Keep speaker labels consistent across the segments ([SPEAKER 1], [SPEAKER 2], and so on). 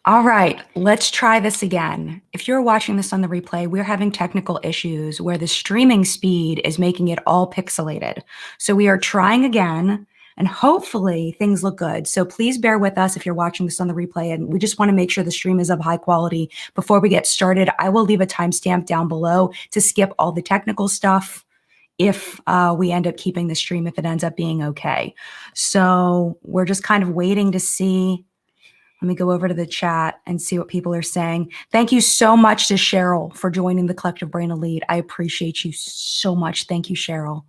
[SPEAKER 1] All right, let's try this again. If you're watching this on the replay, we're having technical issues where the streaming speed is making it all pixelated. So we are trying again, and hopefully things look good. So please bear with us if you're watching this on the replay, and we just want to make sure the stream is of high quality. Before we get started, I will leave a timestamp down below to skip all the technical stuff if we end up keeping the stream, if it ends up being okay. So we're just kind of waiting to see. Let me go over to the chat and see what people are saying. Thank you so much to Cheryl for joining the Collective Brain Elite. I appreciate you so much. Thank you, Cheryl.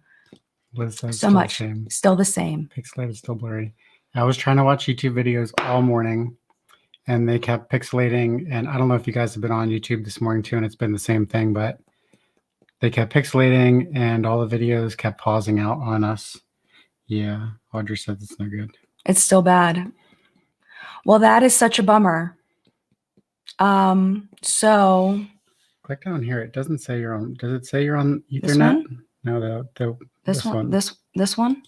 [SPEAKER 2] Liz says
[SPEAKER 1] so much. Still the same.
[SPEAKER 2] Pixelated, still blurry. I was trying to watch YouTube videos all morning, and they kept pixelating. And I don't know if you guys have been on YouTube this morning too, and it's been the same thing, but they kept pixelating, and all the videos kept pausing out on us. Yeah, Audrey says it's no good.
[SPEAKER 1] It's still bad. Well, that is such a bummer. So
[SPEAKER 2] click down here. It doesn't say you're on. Does it say you're on Ethernet? No,
[SPEAKER 1] this one. This one.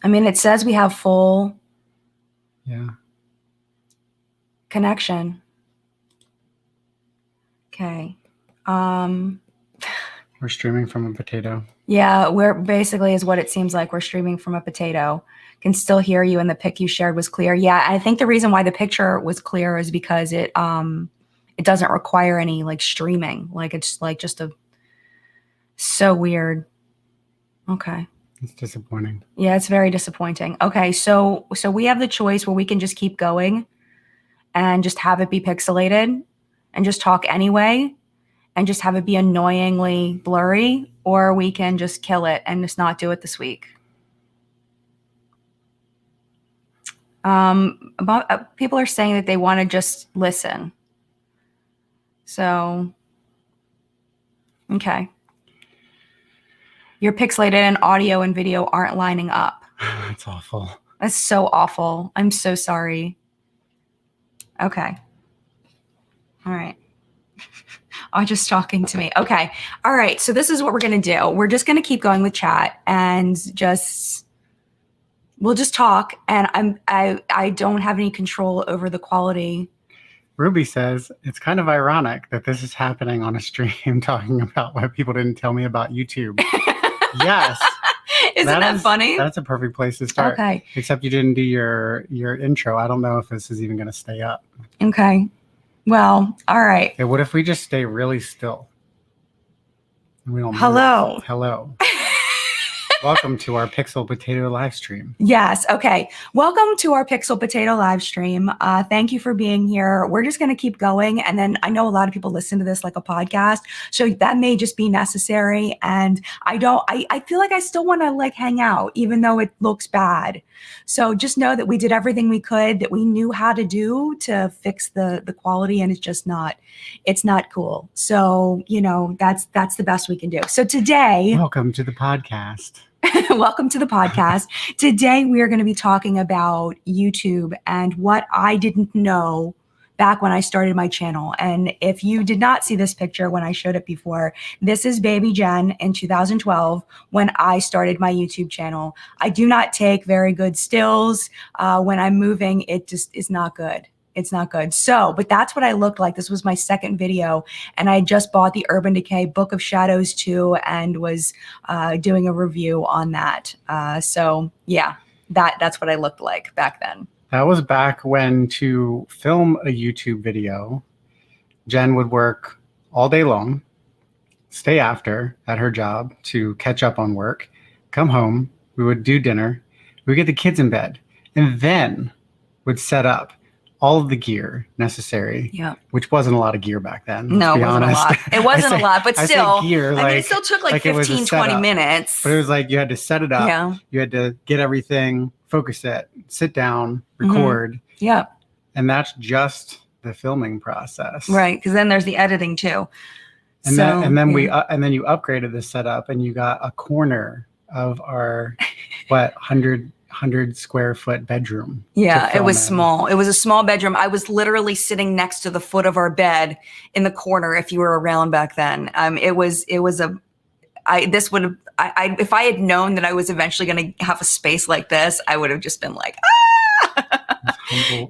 [SPEAKER 1] I mean, it says we have full.
[SPEAKER 2] Yeah.
[SPEAKER 1] Connection. Okay.
[SPEAKER 2] We're streaming from a potato.
[SPEAKER 1] Yeah, we're basically is what it seems like. We're streaming from a potato. Can still hear you, and the pic you shared was clear. Yeah, I think the reason why the picture was clear is because it doesn't require any like streaming. Like it's like just a so weird. Okay.
[SPEAKER 2] It's disappointing.
[SPEAKER 1] Yeah, it's very disappointing. Okay, so we have the choice where we can just keep going and just have it be pixelated and just talk anyway and just have it be annoyingly blurry, or we can just kill it and just not do it this week. People are saying that they want to just listen. So, okay. Your pixelated and audio and video aren't lining up.
[SPEAKER 2] That's awful.
[SPEAKER 1] That's so awful. I'm so sorry. Okay. All right. Oh, just talking to me. Okay. All right. So this is what we're going to do. We're just going to keep going with chat and we'll just talk. And I don't have any control over the quality.
[SPEAKER 2] Ruby says, it's kind of ironic that this is happening on a stream talking about why people didn't tell me about YouTube. Yes.
[SPEAKER 1] Isn't that funny?
[SPEAKER 2] That's a perfect place to start.
[SPEAKER 1] Okay.
[SPEAKER 2] Except you didn't do your intro. I don't know if this is even going to stay up.
[SPEAKER 1] Okay. Well, all right.
[SPEAKER 2] Hey, what if we just stay really still? We don't
[SPEAKER 1] Hello.
[SPEAKER 2] Move. Hello. Welcome to our Pixel Potato live stream.
[SPEAKER 1] Yes. Okay. Welcome to our Pixel Potato live stream. Thank you for being here. We're just going to keep going. And then I know a lot of people listen to this like a podcast, so that may just be necessary. And I feel like I still want to like hang out, even though it looks bad. So just know that we did everything we could, that we knew how to do to fix the quality, and it's not cool. So, you know, that's the best we can do. So today,
[SPEAKER 2] welcome to the podcast.
[SPEAKER 1] Welcome to the podcast. Today, we are going to be talking about YouTube and what I didn't know back when I started my channel. And if you did not see this picture when I showed it before, this is baby Jen in 2012 when I started my YouTube channel. I do not take very good stills. When I'm moving, it just is not good. It's not good. So, but that's what I looked like. This was my second video, and I just bought the Urban Decay Book of Shadows 2 and was doing a review on that. So yeah, that's what I looked like back then.
[SPEAKER 2] That was back when to film a YouTube video, Jen would work all day long, stay after at her job to catch up on work, come home, we would do dinner, we would get the kids in bed, and then would set up all of the gear necessary, which wasn't a lot of gear back then.
[SPEAKER 1] No, it wasn't a lot. It wasn't a lot, but still,
[SPEAKER 2] gear,
[SPEAKER 1] I mean, it still took like 15, 20 minutes.
[SPEAKER 2] But it was like you had to set it up.
[SPEAKER 1] Yeah.
[SPEAKER 2] You had to get everything, focus it, sit down, record.
[SPEAKER 1] Mm-hmm. Yeah.
[SPEAKER 2] And that's just the filming process.
[SPEAKER 1] Right, because then there's the editing too.
[SPEAKER 2] And
[SPEAKER 1] So,
[SPEAKER 2] then
[SPEAKER 1] yeah.
[SPEAKER 2] and then you upgraded the setup and you got a corner of our what 100 square foot bedroom.
[SPEAKER 1] Yeah, it was
[SPEAKER 2] in.
[SPEAKER 1] small. It was a small bedroom. I was literally sitting next to the foot of our bed in the corner. If you were around back then, it was a. This would have. If I had known that I was eventually going to have a space like this, I would have just been like,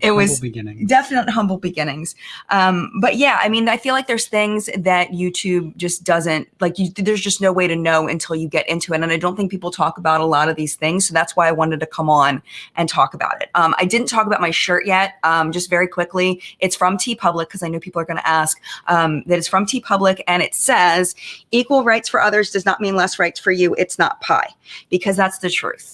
[SPEAKER 1] it was
[SPEAKER 2] humble beginnings.
[SPEAKER 1] Definite humble beginnings. But yeah, I mean, I feel like there's things that YouTube just doesn't like. There's just no way to know until you get into it, and I don't think people talk about a lot of these things. So that's why I wanted to come on and talk about it. I didn't talk about my shirt yet. Just very quickly, it's from TeePublic because I know people are going to ask. That it's from TeePublic, and it says, "Equal rights for others does not mean less rights for you. It's not pie," because that's the truth.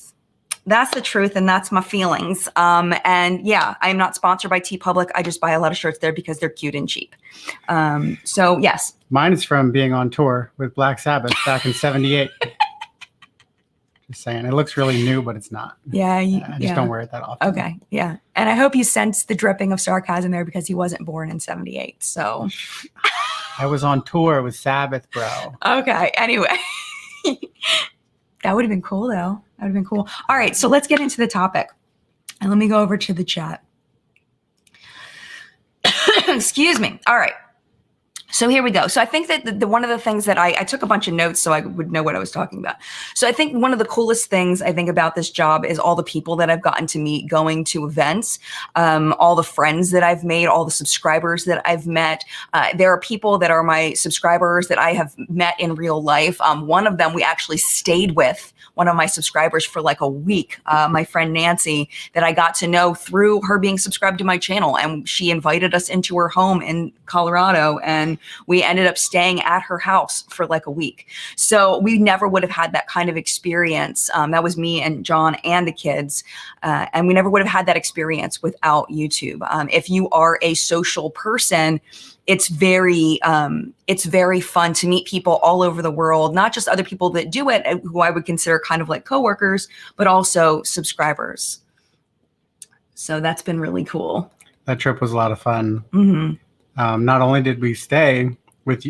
[SPEAKER 1] That's the truth, and that's my feelings. And yeah, I'm not sponsored by TeePublic. I just buy a lot of shirts there because they're cute and cheap. So yes.
[SPEAKER 2] Mine is from being on tour with Black Sabbath back in '78. Just saying, it looks really new, but it's not.
[SPEAKER 1] Yeah,
[SPEAKER 2] I just don't wear it that often.
[SPEAKER 1] Okay, yeah. And I hope you sense the dripping of sarcasm there because he wasn't born in '78. So
[SPEAKER 2] I was on tour with Sabbath, bro.
[SPEAKER 1] Okay, anyway. That would have been cool, though. That would have been cool. All right, so let's get into the topic. And let me go over to the chat. Excuse me. All right. So here we go. So I think that the one of the things that I took a bunch of notes so I would know what I was talking about. So I think one of the coolest things I think about this job is all the people that I've gotten to meet going to events, all the friends that I've made, all the subscribers that I've met. There are people that are my subscribers that I have met in real life. One of them we actually stayed with, one of my subscribers for like a week, my friend Nancy, that I got to know through her being subscribed to my channel. And she invited us into her home in Colorado, and we ended up staying at her house for like a week. So we never would have had that kind of experience. That was me and John and the kids. And we never would have had that experience without YouTube. If you are a social person, it's very fun to meet people all over the world, not just other people that do it, who I would consider kind of like coworkers, but also subscribers. So that's been really cool.
[SPEAKER 2] That trip was a lot of fun.
[SPEAKER 1] Mm-hmm.
[SPEAKER 2] Not only did we stay with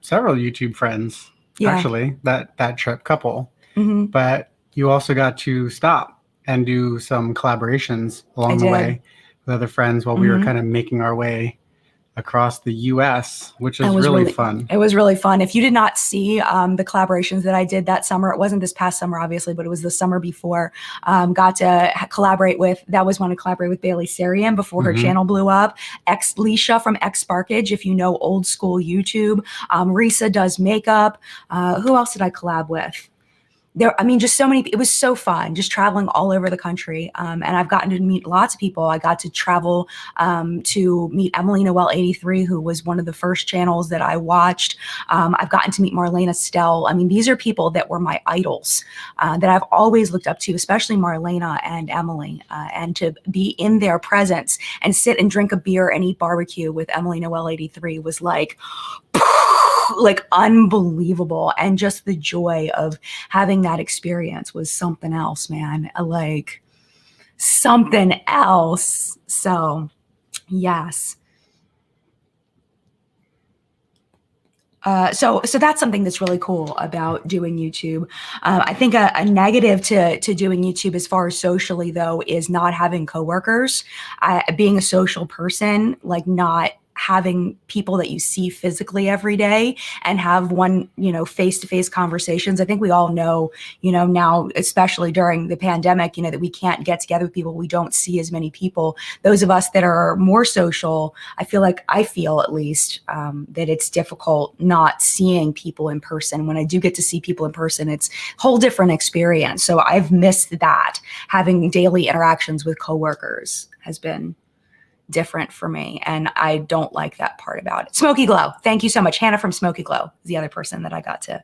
[SPEAKER 2] several YouTube friends, actually, that trip, couple, but you also got to stop and do some collaborations along the way with other friends while we were kind of making our way across the US, which is really fun.
[SPEAKER 1] It was really fun. If you did not see the collaborations that I did that summer, it wasn't this past summer, obviously, but it was the summer before, got to collaborate with, that was when I collaborated with Bailey Sarian before her channel blew up. Leesha from XSparkage, if you know old school YouTube. RisaDoesMakeup. Who else did I collab with? Just so many. It was so fun just traveling all over the country. And I've gotten to meet lots of people. I got to travel to meet Emily Noel 83, who was one of the first channels that I watched. I've gotten to meet Marlena Stell. These are people that were my idols that I've always looked up to, especially Marlena and Emily. And to be in their presence and sit and drink a beer and eat barbecue with Emily Noel 83 was like unbelievable. And just the joy of having that experience was something else, man. Like something else. So yes. So that's something that's really cool about doing YouTube. I think a negative to doing YouTube as far as socially though, is not having coworkers, being a social person, like not having people that you see physically every day and have one, face-to-face conversations. I think we all know, now, especially during the pandemic, that we can't get together with people. We don't see as many people. Those of us that are more social, I feel at least, that it's difficult not seeing people in person. When I do get to see people in person, it's a whole different experience. So I've missed that. Having daily interactions with coworkers has been different for me, and I don't like that part about it. SmokeyGlow, thank you so much. Hannah from SmokeyGlow is the other person that I got to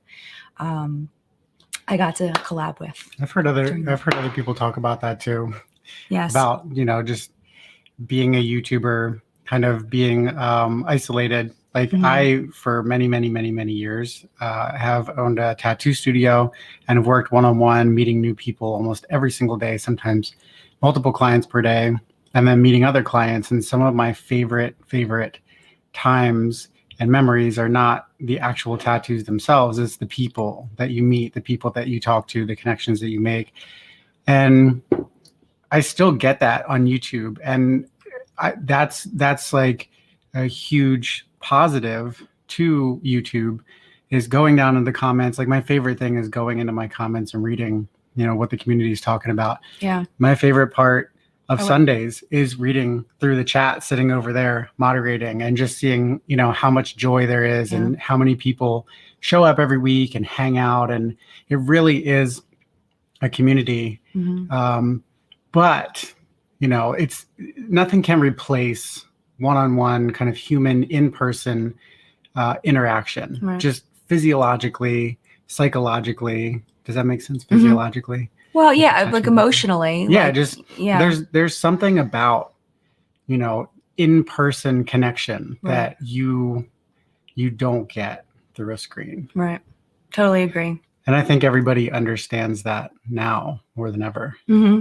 [SPEAKER 1] collab with.
[SPEAKER 2] I've heard other people talk about that too.
[SPEAKER 1] Yes.
[SPEAKER 2] About just being a YouTuber, kind of being isolated. Like I, for many, many, many, many years, have owned a tattoo studio and have worked one-on-one, meeting new people almost every single day, sometimes multiple clients per day. And then meeting other clients. And some of my favorite times and memories are not the actual tattoos themselves. It's the people that you meet, the people that you talk to, the connections that you make. And I still get that on YouTube. And that's like a huge positive to YouTube, is going down in the comments. Like, my favorite thing is going into my comments and reading, what the community is talking about.
[SPEAKER 1] Yeah.
[SPEAKER 2] My favorite part of Sundays is reading through the chat, sitting over there moderating, and just seeing, how much joy there is and how many people show up every week and hang out. And it really is a community. But, it's nothing can replace one-on-one kind of human in-person interaction, just physiologically, psychologically. Does that make sense? Physiologically?
[SPEAKER 1] Well, yeah, like emotionally.
[SPEAKER 2] Yeah,
[SPEAKER 1] like,
[SPEAKER 2] there's something about, in-person connection that you don't get through a screen.
[SPEAKER 1] Right. Totally agree.
[SPEAKER 2] And I think everybody understands that now more than ever.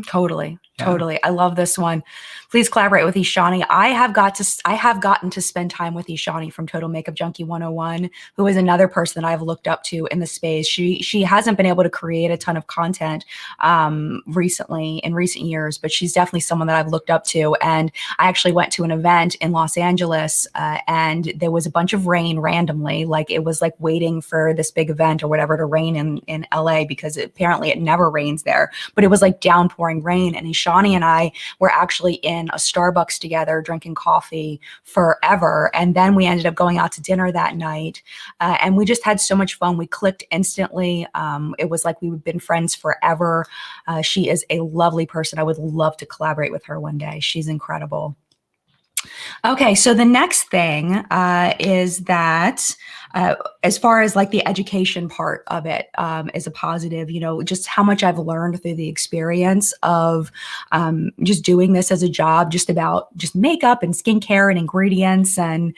[SPEAKER 1] Totally. Totally. I love this one. Please collaborate with Ishani. I have gotten to spend time with Ishani from Total Makeup Junkie 101, who is another person that I've looked up to in the space. She hasn't been able to create a ton of content in recent years, but she's definitely someone that I've looked up to. And I actually went to an event in Los Angeles and there was a bunch of rain randomly. Like, it was like waiting for this big event or whatever to rain in LA, because apparently it never rains there, but it was like downpouring rain. And Ishani and I were actually in a Starbucks together drinking coffee forever. And then we ended up going out to dinner that night. And we just had so much fun. We clicked instantly. It was like we've been friends forever. She is a lovely person. I would love to collaborate with her one day. She's incredible. Okay, so the next thing is that as far as like the education part of it is a positive, just how much I've learned through the experience of just doing this as a job, just makeup and skincare and ingredients and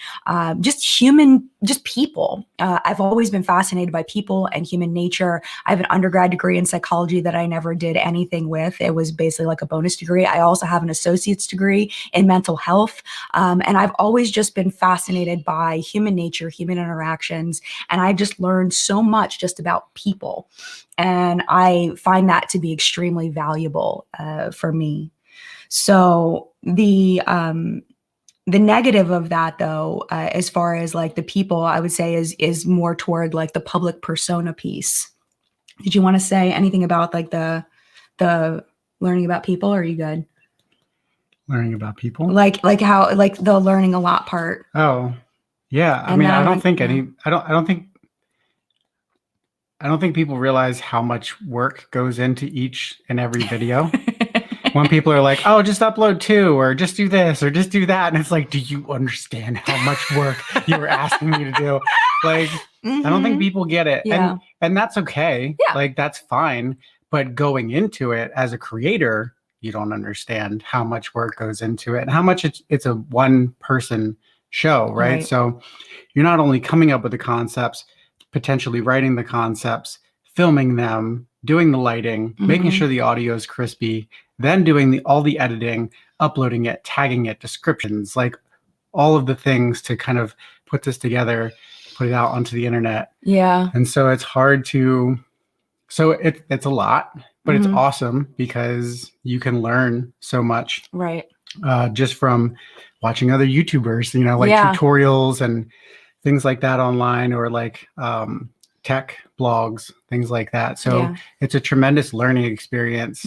[SPEAKER 1] just people. I've always been fascinated by people and human nature. I have an undergrad degree in psychology that I never did anything with. It was basically like a bonus degree. I also have an associate's degree in mental health. And I've always just been fascinated by human nature, human interactions. And I've just learned so much just about people. And I find that to be extremely valuable for me. So the negative of that, though, as far as like the people, I would say is more toward like the public persona piece. Did you want to say anything about like the learning about people, or are you good?
[SPEAKER 2] Learning about people?
[SPEAKER 1] Like how, like the learning a lot part.
[SPEAKER 2] Oh, yeah. I mean, I don't think people realize how much work goes into each and every video. When people are like, oh, just upload 2 or just do this or just do that. And it's like, do you understand how much work you were asking me to do? Like, I don't think people get it.
[SPEAKER 1] Yeah.
[SPEAKER 2] And that's okay.
[SPEAKER 1] Yeah.
[SPEAKER 2] Like, that's fine. But going into it as a creator, you don't understand how much work goes into it and how much it's a one-person show, right? So you're not only coming up with the concepts, potentially writing the concepts, filming them, doing the lighting, making sure the audio is crispy, then doing all the editing, uploading it, tagging it, descriptions, like all of the things to kind of put this together, put it out onto the internet.
[SPEAKER 1] Yeah.
[SPEAKER 2] And so it's hard to, it's a lot, but it's awesome because you can learn so much.
[SPEAKER 1] Right.
[SPEAKER 2] Just from watching other YouTubers, tutorials and things like that online, or like tech blogs, things like that. So it's a tremendous learning experience.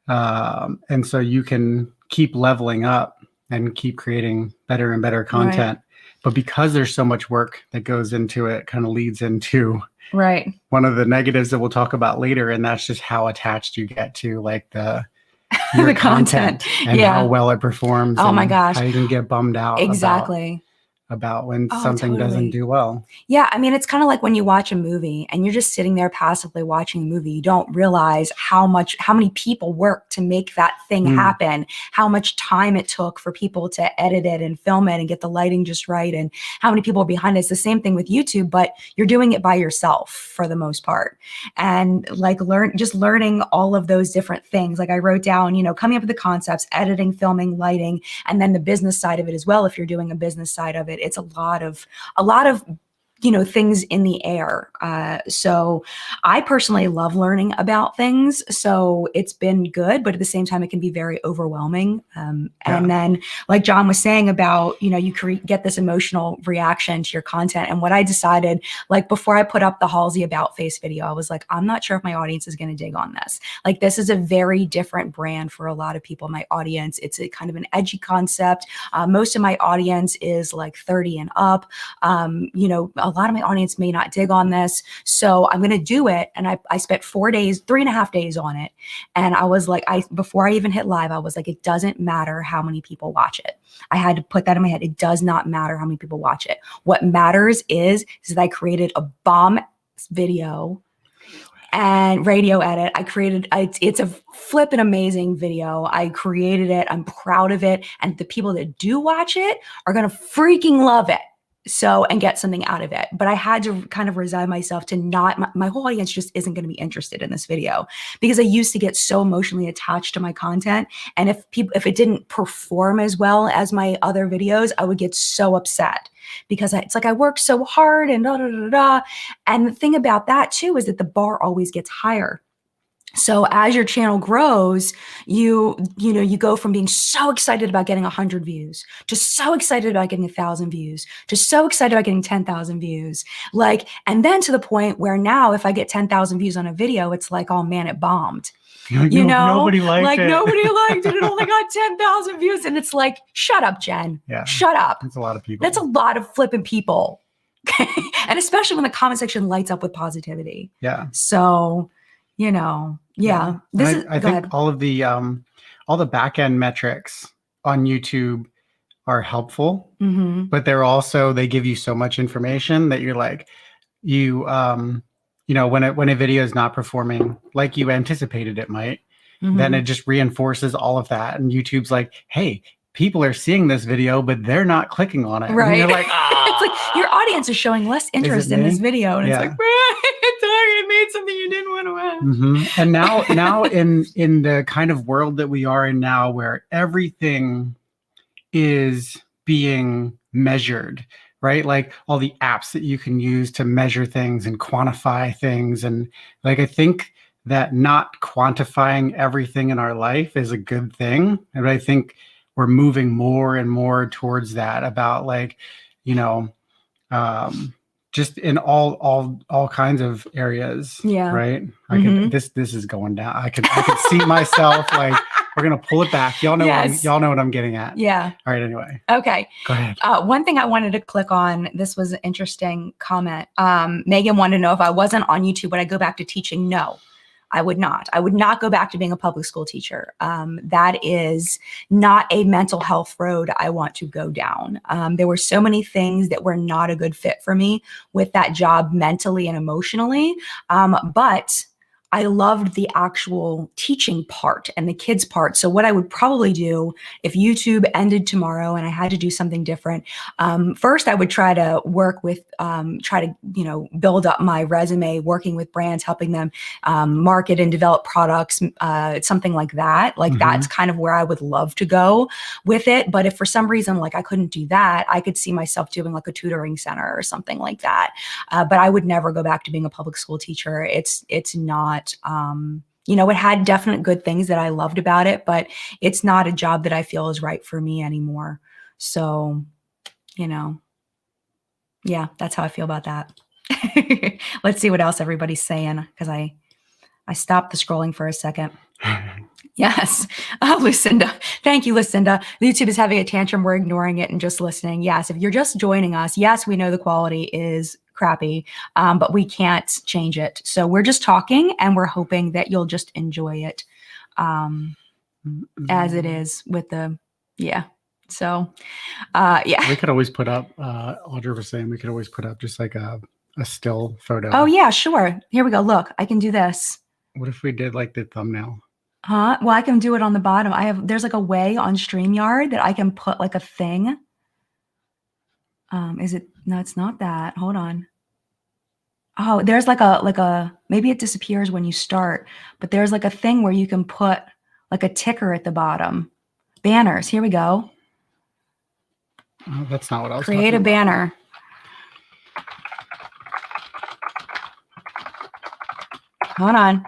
[SPEAKER 2] And so you can keep leveling up and keep creating better and better content. But because there's so much work that goes into it, kind of leads into one of the negatives that we'll talk about later. And that's just how attached you get to like the content and how well it performs.
[SPEAKER 1] Oh my gosh.
[SPEAKER 2] How you can get bummed out.
[SPEAKER 1] Exactly.
[SPEAKER 2] About when something doesn't do well.
[SPEAKER 1] Yeah, I mean, it's kind of like when you watch a movie and you're just sitting there passively watching a movie. You don't realize how many people work to make that thing happen, how much time it took for people to edit it and film it and get the lighting just right, and how many people are behind it. It's the same thing with YouTube, but you're doing it by yourself for the most part. And like learning all of those different things. Like I wrote down, coming up with the concepts, editing, filming, lighting, and then the business side of it as well. If you're doing a business side of it, it's a lot of things in the air. So I personally love learning about things. So it's been good, but at the same time, it can be very overwhelming. And then like John was saying about, you get this emotional reaction to your content. And what I decided, like before I put up the Halsey about face video, I was like, I'm not sure if my audience is going to dig on this. Like this is a very different brand for a lot of people in my audience. It's a kind of an edgy concept. Most of my audience is like 30 and up. A lot of my audience may not dig on this. So I'm going to do it. And I spent 3.5 days on it. And I was like, before I even hit live, I was like, it doesn't matter how many people watch it. I had to put that in my head. It does not matter how many people watch it. What matters is that I created a bomb video and radio edit. It's a flippin' amazing video. I created it. I'm proud of it. And the people that do watch it are going to freaking love it. So, and get something out of it. But I had to kind of resign myself to my whole audience just isn't going to be interested in this video, because I used to get so emotionally attached to my content. And if it didn't perform as well as my other videos, I would get so upset, because it's like I worked so hard and da, da, da, da. And the thing about that too is that the bar always gets higher. So as your channel grows, you go from being so excited about getting 100 views to so excited about getting 1,000 views to so excited about getting 10,000 views. And then to the point where now if I get 10,000 views on a video, it's like, oh man, it bombed.
[SPEAKER 2] Nobody liked it.
[SPEAKER 1] Nobody liked it. It only got 10,000 views. And it's like, shut up, Jen.
[SPEAKER 2] Yeah.
[SPEAKER 1] Shut up.
[SPEAKER 2] That's a lot of people.
[SPEAKER 1] That's a lot of flipping people. And especially when the comment section lights up with positivity.
[SPEAKER 2] Yeah.
[SPEAKER 1] So, I
[SPEAKER 2] think all the back end metrics on YouTube are helpful, but they give you so much information that you're like, when a video is not performing like you anticipated it might, then it just reinforces all of that. And YouTube's like, hey, people are seeing this video, but they're not clicking on it.
[SPEAKER 1] Right.
[SPEAKER 2] And you're like,
[SPEAKER 1] it's like your audience is showing less interest in this video. And it's like, it made something you didn't want to have.
[SPEAKER 2] And now in the kind of world that we are in now, where everything is being measured, right? Like all the apps that you can use to measure things and quantify things. And like, I think that not quantifying everything in our life is a good thing. And I think we're moving more and more towards that, about like, just in all kinds of areas. Yeah. Right. This is going down. I can see myself like, we're going to pull it back. Y'all know, y'all know what I'm getting at. Yeah. All right. Anyway.
[SPEAKER 1] Okay.
[SPEAKER 2] Go ahead.
[SPEAKER 1] One thing I wanted to click on, this was an interesting comment. Megan wanted to know if I wasn't on YouTube, would I go back to teaching? No. I would not. I would not go back to being a public school teacher. That is not a mental health road I want to go down. There were so many things that were not a good fit for me with that job mentally and emotionally. But I loved the actual teaching part and the kids part. So what I would probably do if YouTube ended tomorrow and I had to do something different, first I would try to work with, build up my resume, working with brands, helping them market and develop products, something like that. Like that's kind of where I would love to go with it. But if for some reason, like I couldn't do that, I could see myself doing like a tutoring center or something like that. But I would never go back to being a public school teacher. It's not, it had definite good things that I loved about it, but it's not a job that I feel is right for me anymore. So, yeah, that's how I feel about that. Let's see what else everybody's saying, because I stopped the scrolling for a second. Yes. Lucinda. Thank you, Lucinda. YouTube is having a tantrum. We're ignoring it and just listening. Yes. If you're just joining us, yes, we know the quality is crappy, but we can't change it. So we're just talking and we're hoping that you'll just enjoy it as it is with the, yeah. So, yeah.
[SPEAKER 2] We could always put up, Audra was saying, we could always put up just like a still photo.
[SPEAKER 1] Oh yeah, sure. Here we go. Look, I can do this.
[SPEAKER 2] What if we did like the thumbnail?
[SPEAKER 1] Huh? Well, I can do it on the bottom. There's like a way on StreamYard that I can put like a thing. Is it? No, it's not that. Hold on. Oh, there's like a, maybe it disappears when you start, but there's like a thing where you can put like a ticker at the bottom. Banners. Here we go.
[SPEAKER 2] Oh, that's not what I was
[SPEAKER 1] Create a
[SPEAKER 2] talking
[SPEAKER 1] banner. Hold on.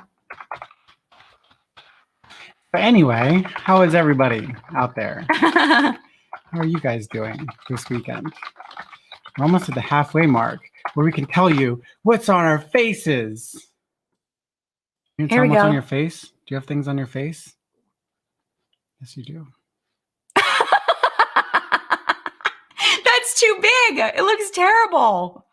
[SPEAKER 2] But anyway, how is everybody out there? How are you guys doing this weekend? We're almost at the halfway mark where we can tell you what's on our faces. You
[SPEAKER 1] Here
[SPEAKER 2] tell
[SPEAKER 1] we
[SPEAKER 2] them what's
[SPEAKER 1] go.
[SPEAKER 2] on your face? Do you have things on your face? Yes, you do.
[SPEAKER 1] That's too big. It looks terrible.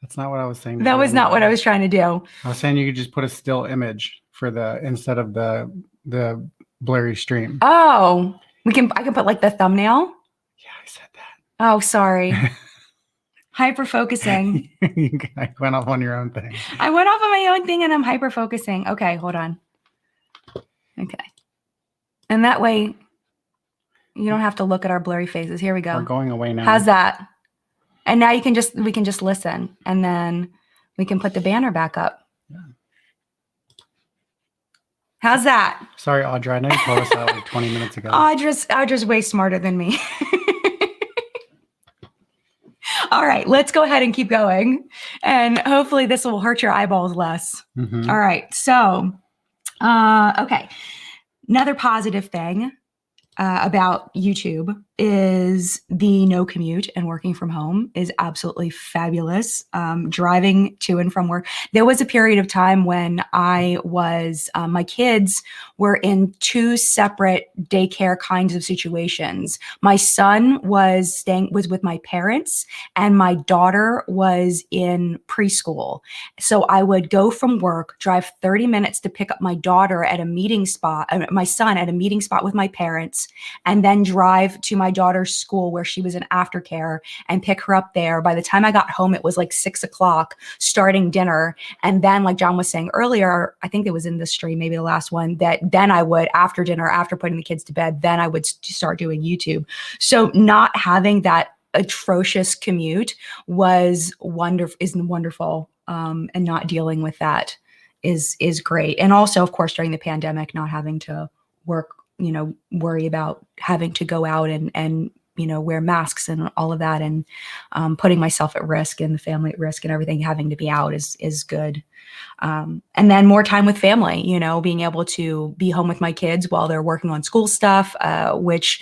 [SPEAKER 2] That's not what I was saying. to
[SPEAKER 1] That
[SPEAKER 2] do
[SPEAKER 1] was not what I
[SPEAKER 2] anyway.
[SPEAKER 1] was trying to do.
[SPEAKER 2] I was saying you could just put a still image for the instead of the blurry stream.
[SPEAKER 1] Oh, I can put like the thumbnail.
[SPEAKER 2] Yeah, I said
[SPEAKER 1] Oh, sorry. Hyper focusing.
[SPEAKER 2] that. You went off on your own thing.
[SPEAKER 1] I went off on my own thing and I'm hyper focusing. Okay, hold on. Okay. And that way you don't have to look at our blurry faces. Here we go.
[SPEAKER 2] We're going away now.
[SPEAKER 1] How's that? And now we can just listen and then we can put the banner back up.
[SPEAKER 2] Yeah.
[SPEAKER 1] How's that?
[SPEAKER 2] Sorry, Audra. I know you told us that like 20 minutes ago.
[SPEAKER 1] Audra's way smarter than me. All right, let's go ahead and keep going. And hopefully this will hurt your eyeballs less.
[SPEAKER 2] Mhm.
[SPEAKER 1] All right, so, okay. Another positive thing about YouTube is the no commute and working from home is absolutely fabulous. Driving to and from work. There was a period of time when I was, my kids were in two separate daycare kinds of situations. My son was with my parents and my daughter was in preschool. So I would go from work, drive 30 minutes to pick up my daughter at a meeting spot, my son at a meeting spot with my parents, and then drive to my daughter's school where she was in aftercare and pick her up there. By the time I got home, it was like 6 o'clock, starting dinner. And then, like John was saying earlier, I think it was in the stream, maybe the last one, that then I would, after dinner, after putting the kids to bed, then I would start doing YouTube. So not having that atrocious commute is wonderful. And not dealing with that is great. And also, of course, during the pandemic, not having to worry about having to go out and wear masks and all of that, and putting myself at risk and the family at risk and everything, having to be out is good. And then more time with family, being able to be home with my kids while they're working on school stuff, which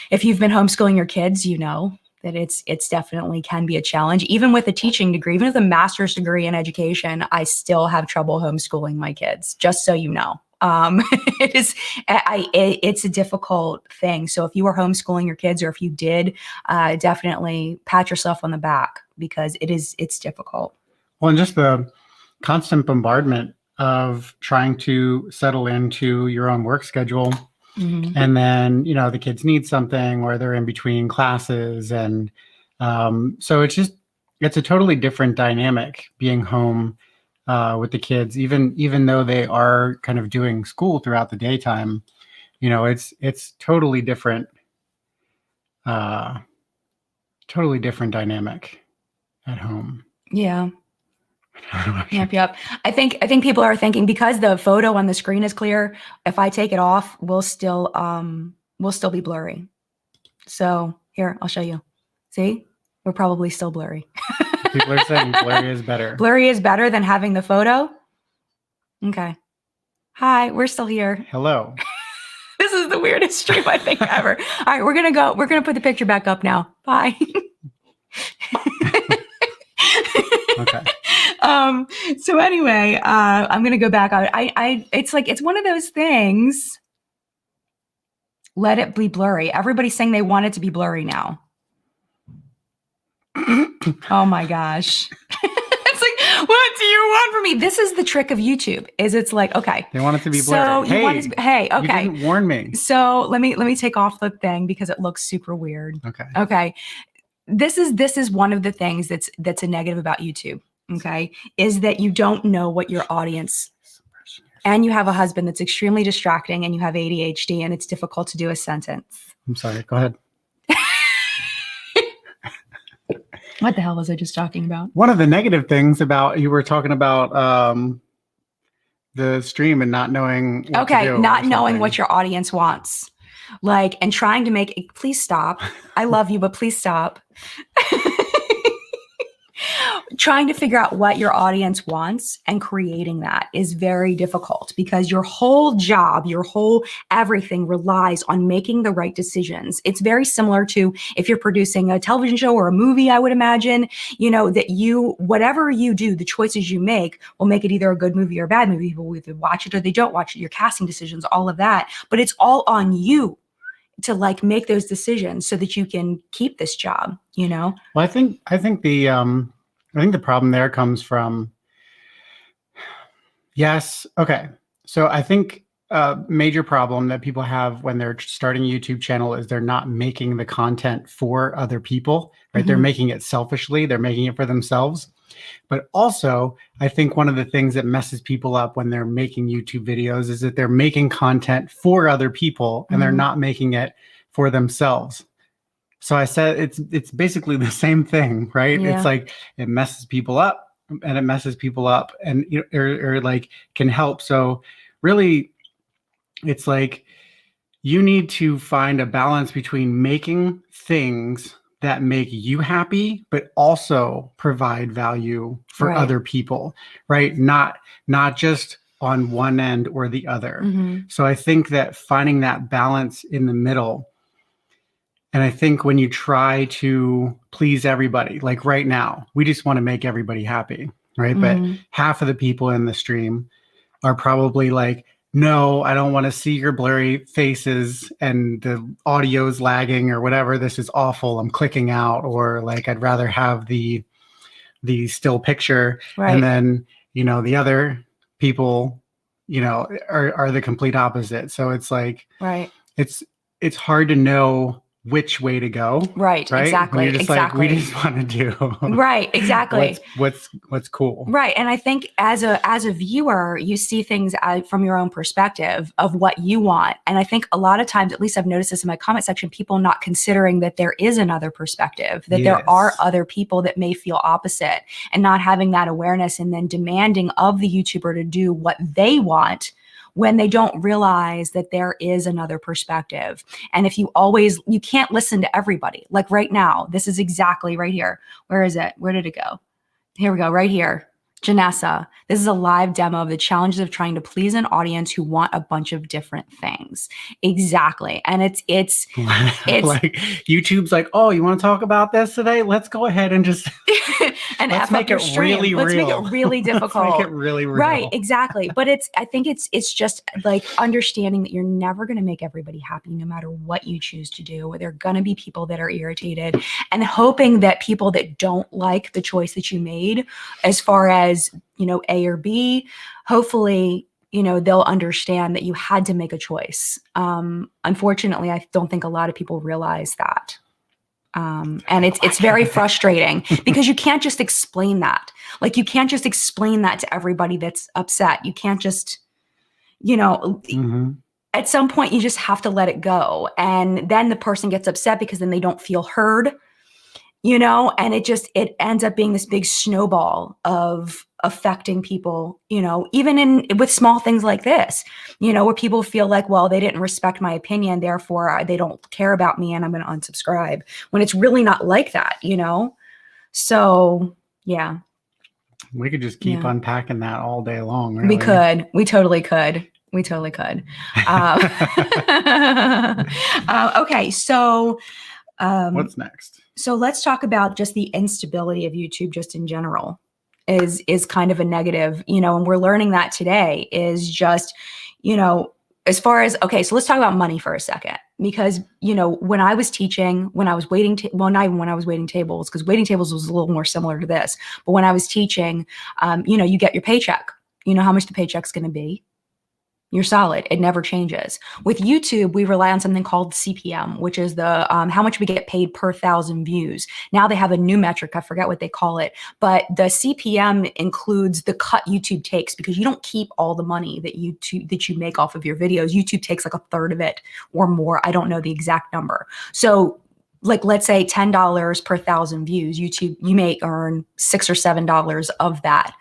[SPEAKER 1] if you've been homeschooling your kids, that it's definitely can be a challenge. Even with a teaching degree, even with a master's degree in education, I still have trouble homeschooling my kids, just so you know. It's a difficult thing. So if you are homeschooling your kids, or if you did, definitely pat yourself on the back, because it's difficult.
[SPEAKER 2] Well, and just the constant bombardment of trying to settle into your own work schedule. Mm-hmm. And then, the kids need something, or they're in between classes. And so it's a totally different dynamic being home with the kids, even though they are kind of doing school throughout the daytime. It's totally different dynamic at home.
[SPEAKER 1] Yeah. Yep. I think people are thinking, because the photo on the screen is clear, if I take it off, we'll still be blurry. So here, I'll show you. See, we're probably still blurry.
[SPEAKER 2] People are saying blurry is better.
[SPEAKER 1] Blurry is better than having the photo. Okay. Hi, we're still here.
[SPEAKER 2] Hello.
[SPEAKER 1] This is the weirdest stream I think ever. All right, we're gonna go. We're gonna put the picture back up now. Bye.
[SPEAKER 2] Okay.
[SPEAKER 1] So anyway, I'm gonna go back out. It's one of those things. Let it be blurry. Everybody's saying they want it to be blurry now. Oh my gosh. It's like, what do you want from me? This is the trick of YouTube, is it's like, okay.
[SPEAKER 2] They want it to be
[SPEAKER 1] So
[SPEAKER 2] blurry.
[SPEAKER 1] you want it to be, hey, okay.
[SPEAKER 2] You didn't warn me.
[SPEAKER 1] So let me take off the thing because it looks super weird.
[SPEAKER 2] Okay.
[SPEAKER 1] Okay. This is one of the things that's a negative about YouTube. Okay. Is that you don't know what your audience, and you have a husband that's extremely distracting, and you have ADHD, and it's difficult to do a sentence.
[SPEAKER 2] I'm sorry. Go ahead.
[SPEAKER 1] What the hell was I just talking about?
[SPEAKER 2] One of the negative things about, you were talking about the stream and not knowing what to do
[SPEAKER 1] not knowing what your audience wants. Like, and trying to make, please stop. I love you, but please stop. Trying to figure out what your audience wants and creating that is very difficult because your whole job, your whole everything relies on making the right decisions. It's very similar to if you're producing a television show or a movie, I would imagine, you know, that whatever you do, the choices you make will make it either a good movie or a bad movie. People will either watch it or they don't watch it, your casting decisions, all of that. But it's all on you to like make those decisions so that you can keep this job, you know?
[SPEAKER 2] Well, I think the problem there comes from, yes. Okay. So I think a major problem that people have when they're starting a YouTube channel is they're not making the content for other people, right? They're making it selfishly. They're making it for themselves. But also, I think one of the things that messes people up when they're making YouTube videos is that they're making content for other people and they're not making it for themselves. So I said it's basically the same thing, right?
[SPEAKER 1] Yeah.
[SPEAKER 2] It's like it messes people up and you know, or like can help. So really, it's like you need to find a balance between making things that make you happy, but also provide value for other people, right? Not just on one end or the other. So I think that finding that balance in the middle. And I think when you try to please everybody, like right now, we just want to make everybody happy, right? But half of the people in the stream are probably like, no, I don't want to see your blurry faces and the audio's lagging or whatever. This is awful. I'm clicking out, or like I'd rather have the still picture.
[SPEAKER 1] Right.
[SPEAKER 2] And then, you know, the other people, you know, are the complete opposite. So it's like, it's hard to know which way to go.
[SPEAKER 1] Right. Exactly.
[SPEAKER 2] When you're just
[SPEAKER 1] exactly.
[SPEAKER 2] like, we just want to do
[SPEAKER 1] right. Exactly.
[SPEAKER 2] what's cool.
[SPEAKER 1] Right. And I think as a viewer, you see things from your own perspective of what you want. And I think a lot of times, at least I've noticed this in my comment section, people not considering that there is another perspective, that there are other people that may feel opposite, and not having that awareness and then demanding of the YouTuber to do what they want when they don't realize that there is another perspective. And if you can't listen to everybody. Like right now, this is exactly right here. Where is it? Where did it go? Here we go, right here. Janessa, this is a live demo of the challenges of trying to please an audience who want a bunch of different things. Exactly. And it's
[SPEAKER 2] like YouTube's like, oh, you want to talk about this today? Let's go ahead and just
[SPEAKER 1] and
[SPEAKER 2] let's make it really real.
[SPEAKER 1] Let's make it really difficult.
[SPEAKER 2] Let's make it really real.
[SPEAKER 1] Right, exactly. But I think it's just like understanding that you're never going to make everybody happy no matter what you choose to do. There are going to be people that are irritated, and hoping that people that don't like the choice that you made, as far as, you know, A or B, hopefully, you know, they'll understand that you had to make a choice. Unfortunately, I don't think a lot of people realize that. And it's very frustrating because you can't just explain that. Like, you can't just explain that to everybody that's upset. You can't just, you know, at some point you just have to let it go. And then the person gets upset because then they don't feel heard, you know, and it ends up being this big snowball of affecting people, you know, even with small things like this, you know, where people feel like, well, they didn't respect my opinion, therefore they don't care about me and I'm going to unsubscribe, when it's really not like that, you know? So, yeah.
[SPEAKER 2] We could just keep unpacking that all day long. Really.
[SPEAKER 1] We could. We totally could. We totally could. Okay. So,
[SPEAKER 2] what's next?
[SPEAKER 1] So let's talk about just the instability of YouTube just in general is kind of a negative, you know, and we're learning that today is just, you know, as far as, okay, so let's talk about money for a second, because, you know, when I was teaching, when I was waiting, well, not even when I was waiting tables, because waiting tables was a little more similar to this, but when I was teaching, you know, you get your paycheck, you know how much the paycheck's going to be. You're solid. It never changes. With YouTube, we rely on something called CPM, which is the how much we get paid per 1,000 views. Now they have a new metric. I forget what they call it. But the CPM includes the cut YouTube takes, because you don't keep all the money that you make off of your videos. YouTube takes like a third of it or more. I don't know the exact number. So like, let's say $10 per 1,000 views, YouTube, you may earn $6 or $7 of that.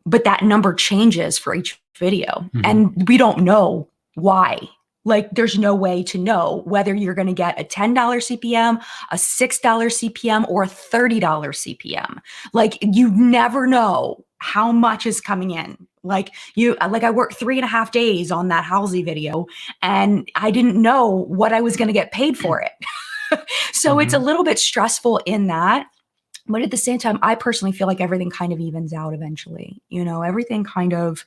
[SPEAKER 1] But that number changes for each video, and we don't know why. Like there's no way to know whether you're going to get a $10 CPM, a $6 CPM, or a $30 CPM. Like you never know how much is coming in. Like I worked 3.5 days on that Halsey video and I didn't know what I was going to get paid for it. So it's a little bit stressful in that. But at the same time, I personally feel like everything kind of evens out eventually. Everything kind of,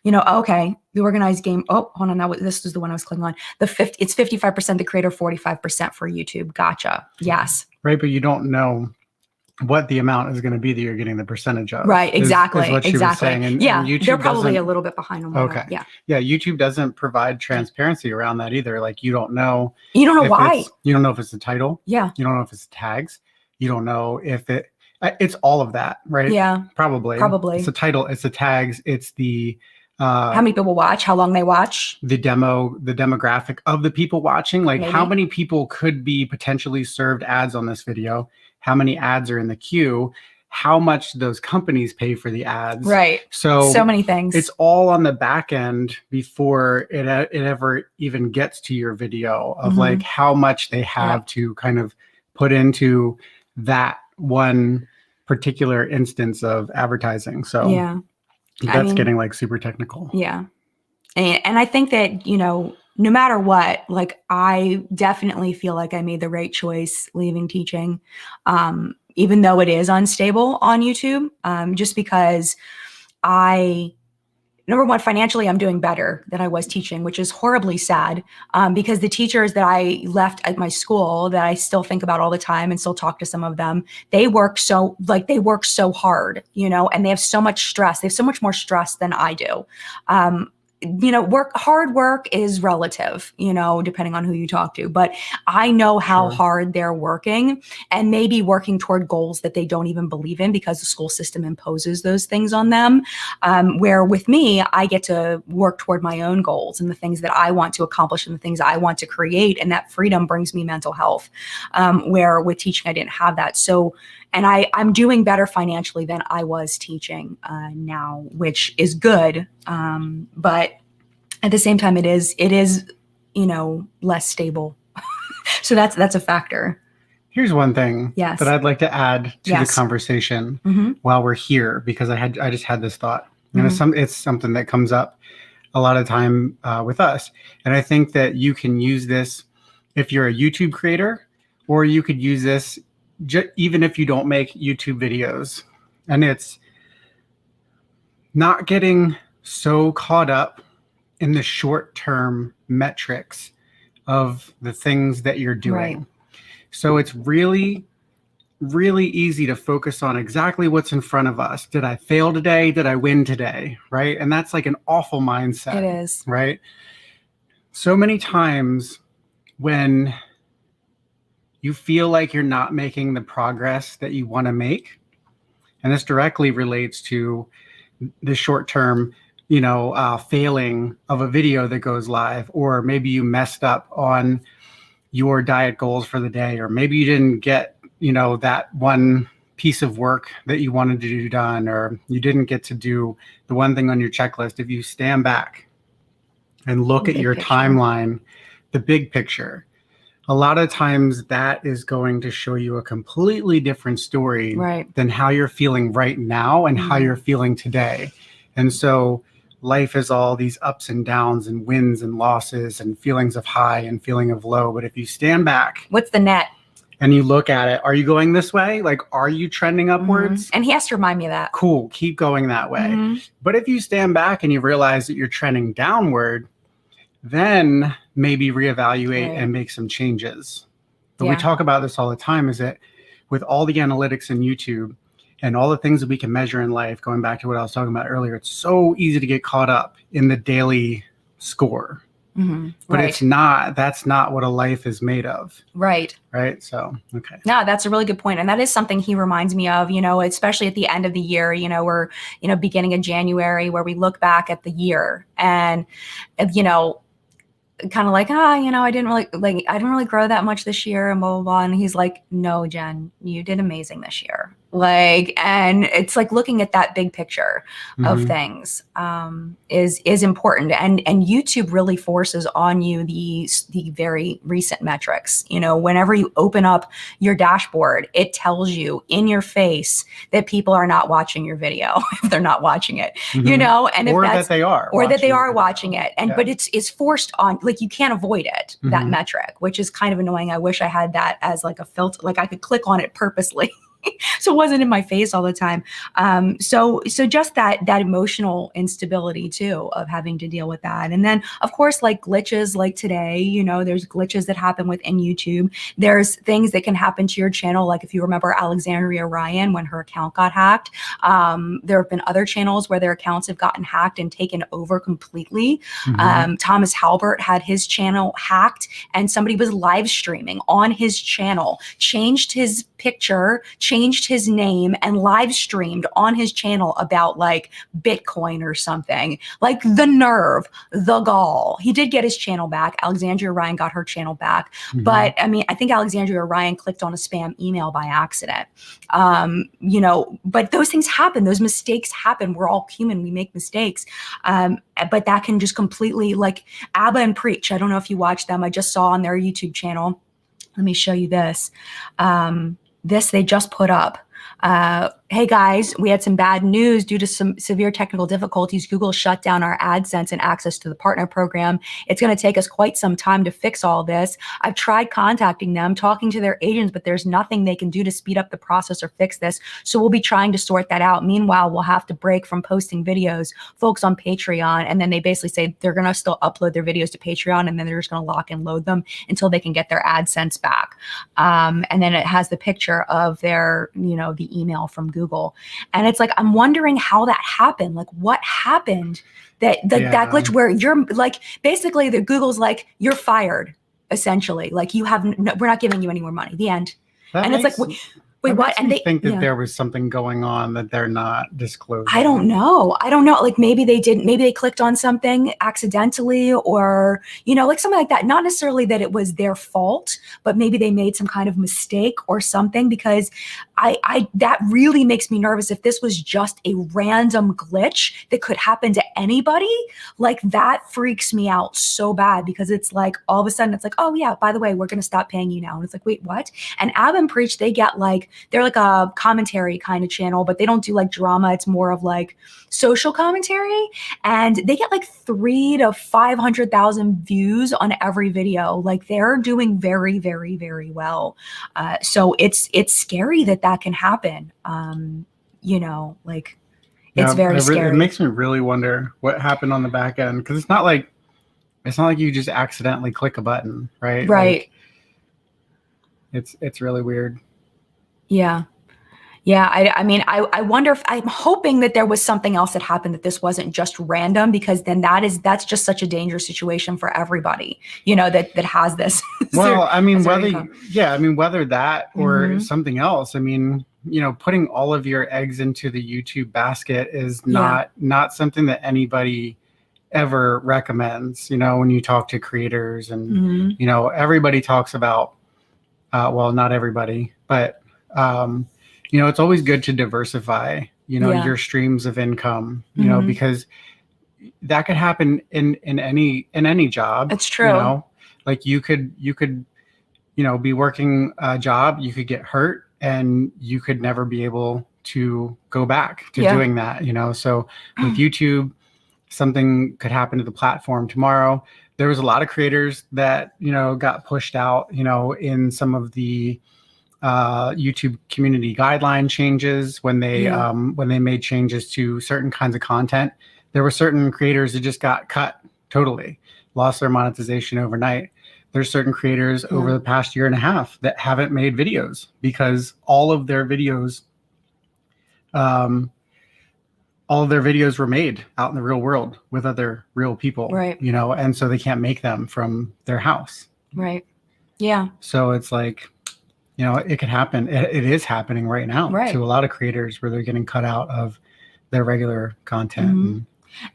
[SPEAKER 1] okay, the organized game. Oh, hold on. Now this is the one I was clicking on. It's 55% the creator, 45% for YouTube. Gotcha. Yes.
[SPEAKER 2] Right. But you don't know what the amount is going to be that you're getting the percentage of.
[SPEAKER 1] Right. Exactly.
[SPEAKER 2] Is what she was saying. And YouTube
[SPEAKER 1] they're probably a little bit behind on that.
[SPEAKER 2] Okay.
[SPEAKER 1] Yeah.
[SPEAKER 2] Yeah. YouTube doesn't provide transparency around that either. Like you don't know.
[SPEAKER 1] You don't know why.
[SPEAKER 2] You don't know if it's the title.
[SPEAKER 1] Yeah.
[SPEAKER 2] You don't know if it's the tags. You don't know if it's all of that, right?
[SPEAKER 1] Yeah.
[SPEAKER 2] Probably. It's the title. It's the tags. It's the
[SPEAKER 1] how many people watch, how long they watch,
[SPEAKER 2] the demographic of the people watching, like how many people could be potentially served ads on this video, how many ads are in the queue, how much those companies pay for the ads.
[SPEAKER 1] Right. So many things.
[SPEAKER 2] It's all on the back end before it ever even gets to your video of like how much they have to kind of put into that one particular instance of advertising. So
[SPEAKER 1] yeah,
[SPEAKER 2] that's getting like super technical.
[SPEAKER 1] Yeah. And I think that, no matter what, like I definitely feel like I made the right choice leaving teaching, even though it is unstable on YouTube, just because number one, financially, I'm doing better than I was teaching, which is horribly sad because the teachers that I left at my school that I still think about all the time and still talk to some of them, they work so hard, and they have so much stress. They have so much more stress than I do. Hard work is relative, depending on who you talk to, but I know how hard they're working and maybe working toward goals that they don't even believe in because the school system imposes those things on them. Where with me, I get to work toward my own goals and the things that I want to accomplish and the things I want to create. And that freedom brings me mental health, where with teaching, I didn't have that. So, and I'm doing better financially than I was teaching now, which is good. But at the same time, it is, less stable. So that's a factor.
[SPEAKER 2] Here's one thing
[SPEAKER 1] that
[SPEAKER 2] I'd like to add to the conversation while we're here, because I just had this thought. And it's something that comes up a lot of time with us. And I think that you can use this if you're a YouTube creator, or you could use this even if you don't make YouTube videos. And it's not getting so caught up in the short-term metrics of the things that you're doing. Right. So it's really, really easy to focus on exactly what's in front of us. Did I fail today? Did I win today? Right? And that's like an awful mindset.
[SPEAKER 1] It is.
[SPEAKER 2] Right? So many times when you feel like you're not making the progress that you want to make, and this directly relates to the short-term, failing of a video that goes live, or maybe you messed up on your diet goals for the day, or maybe you didn't get, that one piece of work that you wanted to do done, or you didn't get to do the one thing on your checklist. If you stand back and look at your timeline, the big picture, a lot of times that is going to show you a completely different story than how you're feeling right now and how you're feeling today. And so life is all these ups and downs and wins and losses and feelings of high and feeling of low. But if you stand back,
[SPEAKER 1] what's the net?
[SPEAKER 2] And you look at it, are you going this way? Like, are you trending upwards?
[SPEAKER 1] And he has to remind me of that.
[SPEAKER 2] Cool, keep going that way. But if you stand back and you realize that you're trending downward, then maybe reevaluate and make some changes. But we talk about this all the time, is that with all the analytics in YouTube and all the things that we can measure in life, going back to what I was talking about earlier, it's so easy to get caught up in the daily score. But that's not what a life is made of. Right. So, okay.
[SPEAKER 1] No, that's a really good point. And that is something he reminds me of, especially at the end of the year, we're, beginning of January, where we look back at the year and, kind of like, I didn't really grow that much this year and blah, blah, blah. And he's like, no, Jen, you did amazing this year. Like, and it's like looking at that big picture of things is important. And YouTube really forces on you the very recent metrics. You know, whenever you open up your dashboard, it tells you in your face that people are not watching your video if they're not watching it. You know, and if
[SPEAKER 2] or
[SPEAKER 1] that's,
[SPEAKER 2] that they are,
[SPEAKER 1] or that they are
[SPEAKER 2] the
[SPEAKER 1] watching it, and but it's forced on. Like, you can't avoid it, that metric, which is kind of annoying. I wish I had that as like a filter, like I could click on it purposely. So it wasn't in my face all the time. So just that emotional instability too, of having to deal with that. And then of course, like glitches like today, you know, there's glitches that happen within YouTube. There's things that can happen to your channel. Like if you remember Alexandria Ryan, when her account got hacked, there have been other channels where their accounts have gotten hacked and taken over completely. Thomas Halbert had his channel hacked, and somebody was live streaming on his channel, changed his picture, changed his name, and live streamed on his channel about like Bitcoin or something. Like, the nerve, the gall. He did get his channel back. Alexandria Ryan got her channel back. But I mean, I think Alexandria Ryan clicked on a spam email by accident. You know, but those things happen. Those mistakes happen. We're all human. We make mistakes. But that can just completely, like Abba and Preach. I don't know if you watch them. I just saw on their YouTube channel. Let me show you this. This they just put up. Hey guys, we had some bad news due to some severe technical difficulties. Google shut down our AdSense and access to the partner program. It's going to take us quite some time to fix all this. I've tried contacting them, talking to their agents, but there's nothing they can do to speed up the process or fix this. So we'll be trying to sort that out. Meanwhile, we'll have to break from posting videos, folks on Patreon. And then they basically say they're going to still upload their videos to Patreon, and then they're just going to lock and load them until they can get their AdSense back. And then it has the picture of their, you know, the email from Google. And it's like, I'm wondering how that happened. Like, what happened that that glitch where you're like, basically the Google's like, you're fired, essentially. Like, you have no, we're not giving you any more money. The end. And it's like, wait, what? And they
[SPEAKER 2] think that there was something going on that they're not disclosing.
[SPEAKER 1] I don't know. Like, maybe they didn't, maybe they clicked on something accidentally, or, you know, like something like that. Not necessarily that it was their fault, but maybe they made some kind of mistake or something, because that really makes me nervous. If this was just a random glitch that could happen to anybody, like, that freaks me out so bad, because it's like, all of a sudden it's like, oh yeah, by the way, we're going to stop paying you now. And it's like, wait, what? And Ab and Preach, they get like, they're like a commentary kind of channel, but they don't do like drama. It's more of like social commentary, and they get like 300,000 to 500,000 views on every video. Like, they're doing very, very, very well. So it's scary that can happen. You know, like, it's very scary.
[SPEAKER 2] It makes me really wonder what happened on the back end, because it's not like you just accidentally click a button, right?
[SPEAKER 1] Right.
[SPEAKER 2] Like, it's really weird.
[SPEAKER 1] Yeah. Yeah. I mean, I wonder if, I'm hoping that there was something else that happened, that this wasn't just random, because then that's just such a dangerous situation for everybody, you know, that has this.
[SPEAKER 2] Well, I mean, whether that or something else, I mean, you know, putting all of your eggs into the YouTube basket is not something that anybody ever recommends. You know, when you talk to creators, and, you know, everybody talks about, well, not everybody, but, you know, it's always good to diversify, you know, your streams of income, you know, because that could happen in any job.
[SPEAKER 1] It's true.
[SPEAKER 2] You know, like you could, you know, be working a job, you could get hurt, and you could never be able to go back to doing that, you know? So with YouTube, something could happen to the platform tomorrow. There was a lot of creators that, you know, got pushed out, you know, in some of the YouTube community guideline changes when they made changes to certain kinds of content. There were certain creators that just got cut totally, lost their monetization overnight. There's certain creators over the past year and a half that haven't made videos because all of their videos were made out in the real world with other real people,
[SPEAKER 1] right?
[SPEAKER 2] You know, and so they can't make them from their house,
[SPEAKER 1] right? Yeah.
[SPEAKER 2] So it's like, you know, it could happen. It is happening right now to a lot of creators where they're getting cut out of their regular content.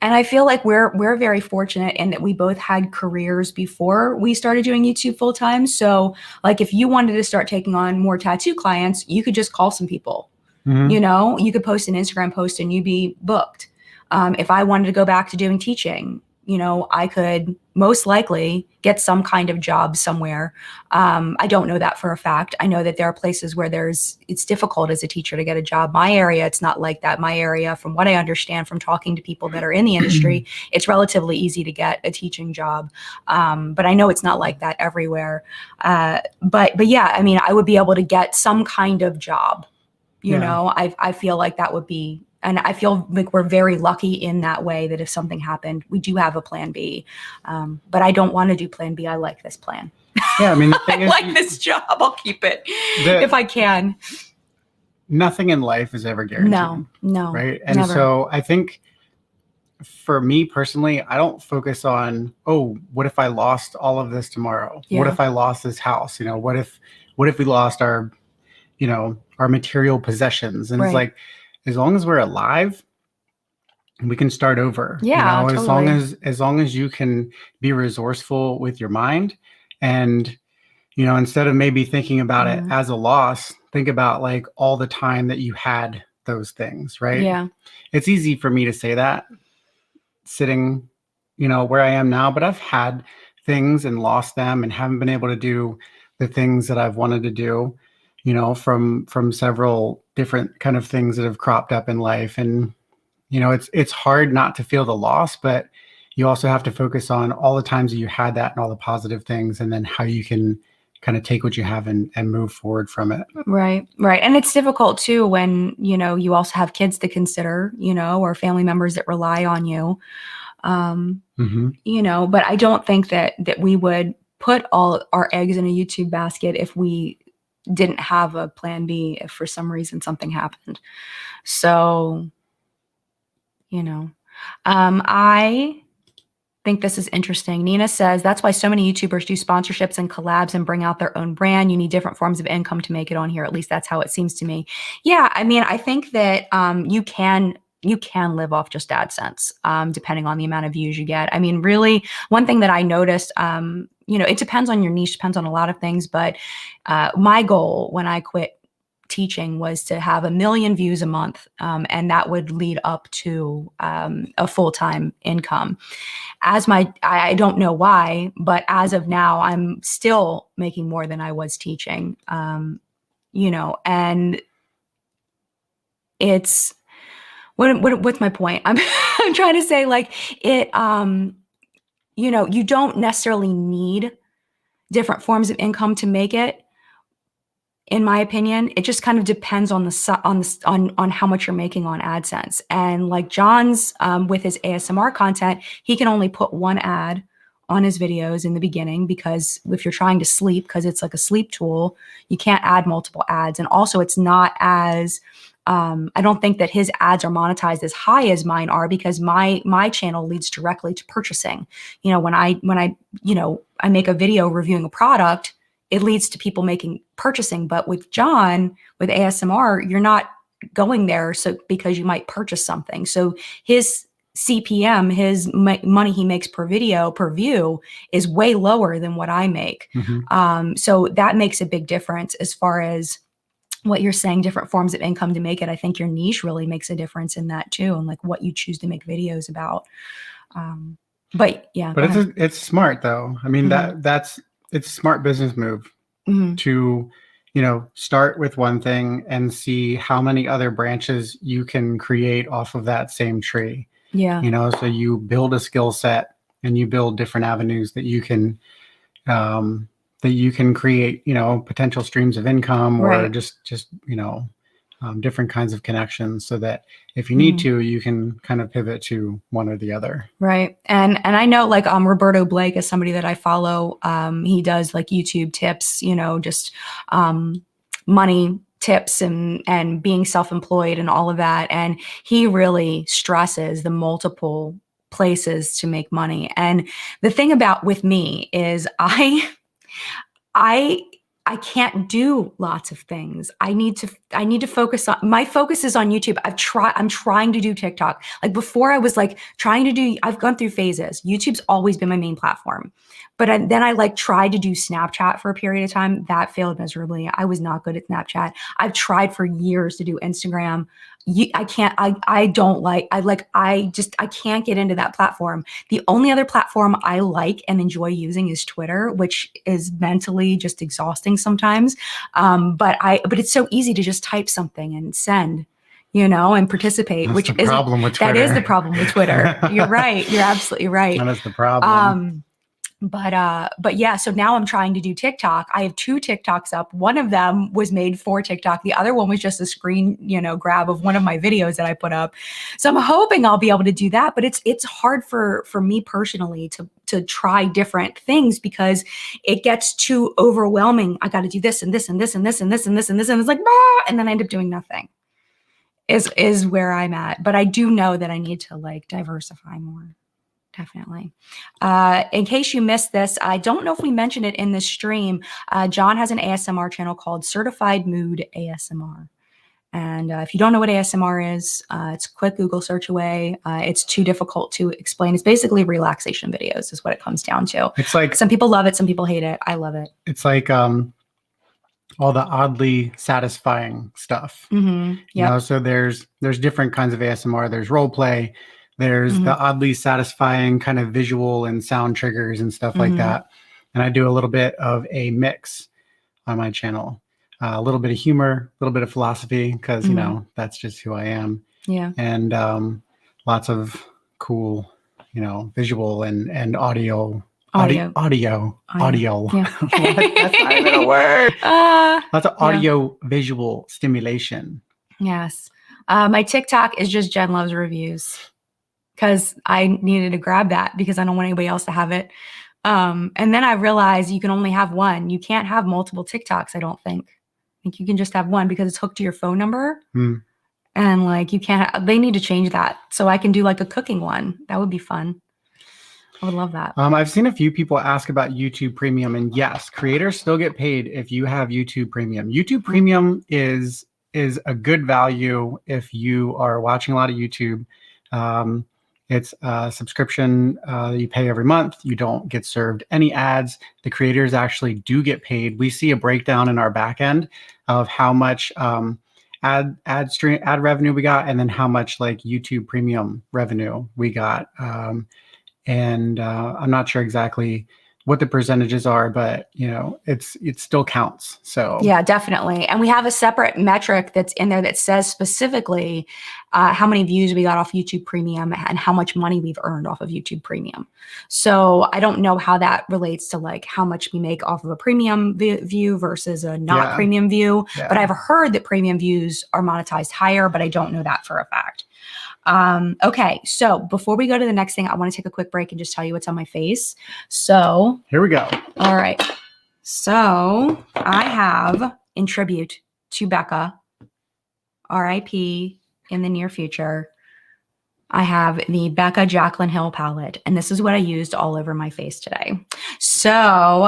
[SPEAKER 1] And I feel like we're very fortunate in that we both had careers before we started doing YouTube full time. So like, if you wanted to start taking on more tattoo clients, you could just call some people.
[SPEAKER 2] Mhm.
[SPEAKER 1] You know, you could post an Instagram post and you'd be booked. If I wanted to go back to doing teaching, you know, I could most likely get some kind of job somewhere. I don't know that for a fact. I know that there are places where it's difficult as a teacher to get a job. My area, it's not like that. My area, from what I understand from talking to people that are in the industry, it's relatively easy to get a teaching job. But I know it's not like that everywhere. But yeah, I mean, I would be able to get some kind of job. You know, I feel like that would be, and I feel like we're very lucky in that way that if something happened, we do have a plan B. But I don't want to do plan B. I like this plan.
[SPEAKER 2] Yeah, I mean, the thing
[SPEAKER 1] I
[SPEAKER 2] is,
[SPEAKER 1] like this job. I'll keep it if I can.
[SPEAKER 2] Nothing in life is ever guaranteed.
[SPEAKER 1] No,
[SPEAKER 2] right? And
[SPEAKER 1] never.
[SPEAKER 2] so I think for me personally, I don't focus on, oh, what if I lost all of this tomorrow?
[SPEAKER 1] Yeah.
[SPEAKER 2] What if I lost this house? You know, what if we lost our, you know, our material possessions? And
[SPEAKER 1] Right.
[SPEAKER 2] it's like, as long as we're alive, we can start over.
[SPEAKER 1] Yeah,
[SPEAKER 2] you know,
[SPEAKER 1] totally.
[SPEAKER 2] as long as you can be resourceful with your mind, and you know, instead of maybe thinking about it as a loss, think about like all the time that you had those things, right?
[SPEAKER 1] Yeah.
[SPEAKER 2] It's easy for me to say that sitting, you know, where I am now, but I've had things and lost them and haven't been able to do the things that I've wanted to do, you know, from several different kind of things that have cropped up in life. And, you know, it's hard not to feel the loss, but you also have to focus on all the times that you had that and all the positive things, and then how you can kind of take what you have and move forward from it.
[SPEAKER 1] Right. And it's difficult too when, you know, you also have kids to consider, you know, or family members that rely on you. You know, but I don't think that we would put all our eggs in a YouTube basket if we didn't have a plan B, if for some reason something happened. So, you know, I think this is interesting. Nina says, that's why so many YouTubers do sponsorships and collabs and bring out their own brand. You need different forms of income to make it on here. At least that's how it seems to me. Yeah, I mean, I think that you can live off just AdSense, depending on the amount of views you get. I mean, really, one thing that I noticed, you know, it depends on your niche, depends on a lot of things, but my goal when I quit teaching was to have 1 million views a month, and that would lead up to a full-time income. I don't know why, but as of now, I'm still making more than I was teaching, you know, and it's, what's my point? I'm trying to say, like, it, you know, you don't necessarily need different forms of income to make it. In my opinion, it just kind of depends on on how much you're making on AdSense. And like John's, with his ASMR content, he can only put one ad on his videos in the beginning, because if you're trying to sleep, because it's like a sleep tool, you can't add multiple ads. And also it's not as, I don't think that his ads are monetized as high as mine are, because my channel leads directly to purchasing. You know, when I, you know, I make a video reviewing a product, it leads to people purchasing. But with John, with ASMR, you're not going there because you might purchase something. So his CPM, his money he makes per video, per view, is way lower than what I make. So that makes a big difference as far as what you're saying, different forms of income to make it. I think your niche really makes a difference in that too, and like what you choose to make videos about. But yeah,
[SPEAKER 2] but it's smart though. I mean, it's a smart business move to, you know, start with one thing and see how many other branches you can create off of that same tree.
[SPEAKER 1] Yeah.
[SPEAKER 2] You know, so you build a skill set and you build different avenues that you can create, you know, potential streams of income, or just you know, different kinds of connections, so that if you need to, you can kind of pivot to one or the other.
[SPEAKER 1] Right. And I know, like, Roberto Blake is somebody that I follow. He does like YouTube tips, you know, just money tips and being self-employed and all of that. And he really stresses the multiple places to make money. And the thing with me is I I can't do lots of things. I need to focus on, my focus is on YouTube. I'm trying to do TikTok. Like before I was like I've gone through phases. YouTube's always been my main platform. But then I like tried to do Snapchat for a period of time. That failed miserably. I was not good at Snapchat. I've tried for years to do Instagram. I can't, I can't get into that platform. The only other platform I like and enjoy using is Twitter, which is mentally just exhausting sometimes. But it's so easy to just type something and send, and participate.
[SPEAKER 2] That's the problem with Twitter.
[SPEAKER 1] That is the problem with Twitter. You're right. You're absolutely right.
[SPEAKER 2] That is the problem.
[SPEAKER 1] But yeah, so now I'm trying to do TikTok. I have 2 TikToks up. One of them was made for TikTok. The other one was just a screen, grab of one of my videos that I put up. So I'm hoping I'll be able to do that, but it's hard for me personally to try different things because it gets too overwhelming. I got to do this and this and this and this and this and this and this and it's like, and then I end up doing nothing. Is where I'm at. But I do know that I need to like diversify more. Definitely. In case you missed this, I don't know if we mentioned it in this stream. John has an ASMR channel called Certified Mood ASMR. And if you don't know what ASMR is, it's a quick Google search away. It's too difficult to explain. It's basically relaxation videos is what it comes down to.
[SPEAKER 2] It's like
[SPEAKER 1] some people love it. Some people hate it. I love it.
[SPEAKER 2] It's like all the oddly satisfying stuff.
[SPEAKER 1] Mm-hmm.
[SPEAKER 2] So there's different kinds of ASMR. There's role play. There's the oddly satisfying kind of visual and sound triggers and stuff like that. And I do a little bit of a mix on my channel. A little bit of humor, a little bit of philosophy, because, that's just who I am.
[SPEAKER 1] Yeah.
[SPEAKER 2] And lots of cool, visual and audio.
[SPEAKER 1] Audio.
[SPEAKER 2] Yeah.
[SPEAKER 1] That's not even a word.
[SPEAKER 2] Lots of audio visual stimulation.
[SPEAKER 1] Yes. My TikTok is just Jen Loves Reviews. Because I needed to grab that because I don't want anybody else to have it. And then I realized you can only have one. You can't have multiple TikToks, I don't think. I think you can just have one because it's hooked to your phone number. And like you can't, they need to change that. So I can do like a cooking one. That would be fun. I would love that.
[SPEAKER 2] I've seen a few people ask about YouTube Premium. And yes, creators still get paid if you have YouTube Premium. YouTube Premium is a good value if you are watching a lot of YouTube. It's a subscription you pay every month. You don't get served any ads. The creators actually do get paid. We see a breakdown in our back end of how much ad revenue we got, and then how much like YouTube Premium revenue we got. And I'm not sure exactly what the percentages are, but it still counts. So
[SPEAKER 1] yeah, definitely. And we have a separate metric that's in there that says specifically how many views we got off YouTube Premium and how much money we've earned off of YouTube Premium. So I don't know how that relates to like how much we make off of a premium view versus a not premium view. Yeah. But I've heard that premium views are monetized higher, but I don't know that for a fact. Okay, so before we go to the next thing, I want to take a quick break and just tell you what's on my face. So
[SPEAKER 2] here we go.
[SPEAKER 1] All right. So I have, in tribute to Becca, R.I.P. in the near future, I have the Becca Jaclyn Hill palette, and this is what I used all over my face today. So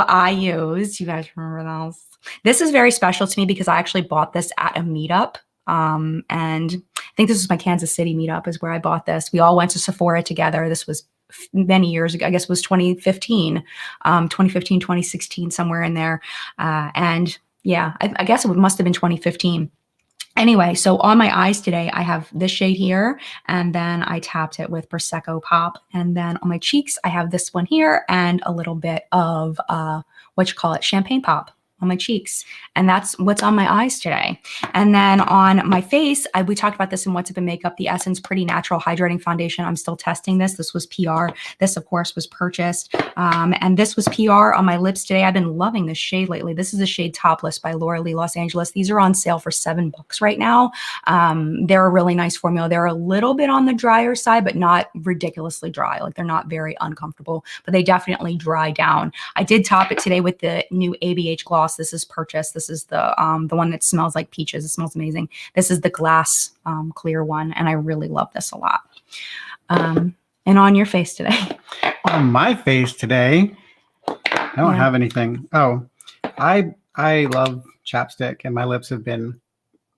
[SPEAKER 1] I used, you guys remember those? This is very special to me because I actually bought this at a meetup. And I think this was my Kansas City meetup is where I bought this. We all went to Sephora together. This was many years ago. I guess it was 2015, 2016, somewhere in there. And yeah, I guess it must have been 2015. Anyway, so on my eyes today, I have this shade here, and then I tapped it with Prosecco Pop. And then on my cheeks, I have this one here and a little bit of, Champagne Pop on my cheeks. And that's what's on my eyes today. And then on my face, we talked about this in What's Up in Makeup, the Essence Pretty Natural Hydrating Foundation. I'm still testing this. This was PR. This, of course, was purchased. And this was PR on my lips today. I've been loving this shade lately. This is the shade Topless by Laura Lee Los Angeles. These are on sale for $7 right now. They're a really nice formula. They're a little bit on the drier side, but not ridiculously dry. Like they're not very uncomfortable, but they definitely dry down. I did top it today with the new ABH gloss. This is purchased. This is the one that smells like peaches. It smells amazing. This is the glass clear one, and I really love this a lot. And on your face today. On
[SPEAKER 2] my face today, I don't have anything. Oh, I I love chapstick, and my lips have been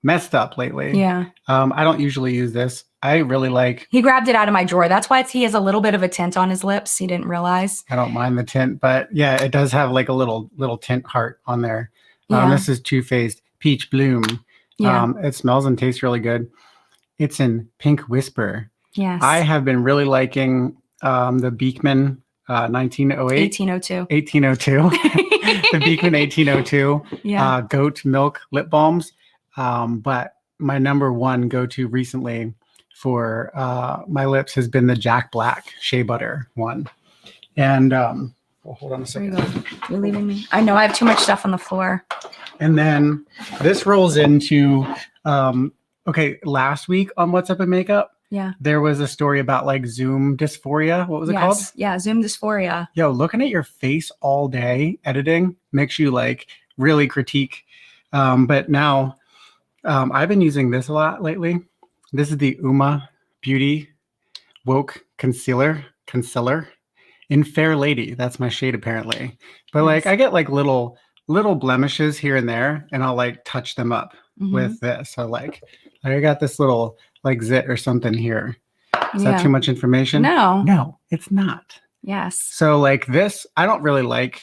[SPEAKER 2] messed up lately.
[SPEAKER 1] Yeah.
[SPEAKER 2] I don't usually use this. I really like.
[SPEAKER 1] He grabbed it out of my drawer. That's why he has a little bit of a tint on his lips. He didn't realize.
[SPEAKER 2] I don't mind the tint, but yeah, it does have like a little tint heart on there.
[SPEAKER 1] Yeah.
[SPEAKER 2] This is Too Faced Peach Bloom.
[SPEAKER 1] Yeah.
[SPEAKER 2] It smells and tastes really good. It's in Pink Whisper.
[SPEAKER 1] Yes.
[SPEAKER 2] I have been really liking the Beekman 1908.
[SPEAKER 1] 1802.
[SPEAKER 2] 1802. The Beekman 1802
[SPEAKER 1] Yeah.
[SPEAKER 2] goat milk lip balms. But my number one go-to recently for my lips has been the Jack Black Shea Butter one. And well, hold on a second.
[SPEAKER 1] You're leaving me. I know I have too much stuff on the floor.
[SPEAKER 2] And then this rolls into okay, last week on What's Up in Makeup,
[SPEAKER 1] Yeah.
[SPEAKER 2] there was a story about like Zoom dysphoria. What was it called?
[SPEAKER 1] Yeah, Zoom dysphoria.
[SPEAKER 2] Yo, looking at your face all day editing makes you like really critique. But now I've been using this a lot lately. This is the Uma Beauty Woke Concealer in Fair Lady. That's my shade apparently. But like I get like little blemishes here and there, and I'll like touch them up with this. So like I got this little like zit or something here. Is that too much information? No, it's not.
[SPEAKER 1] Yes.
[SPEAKER 2] So like this, I don't really like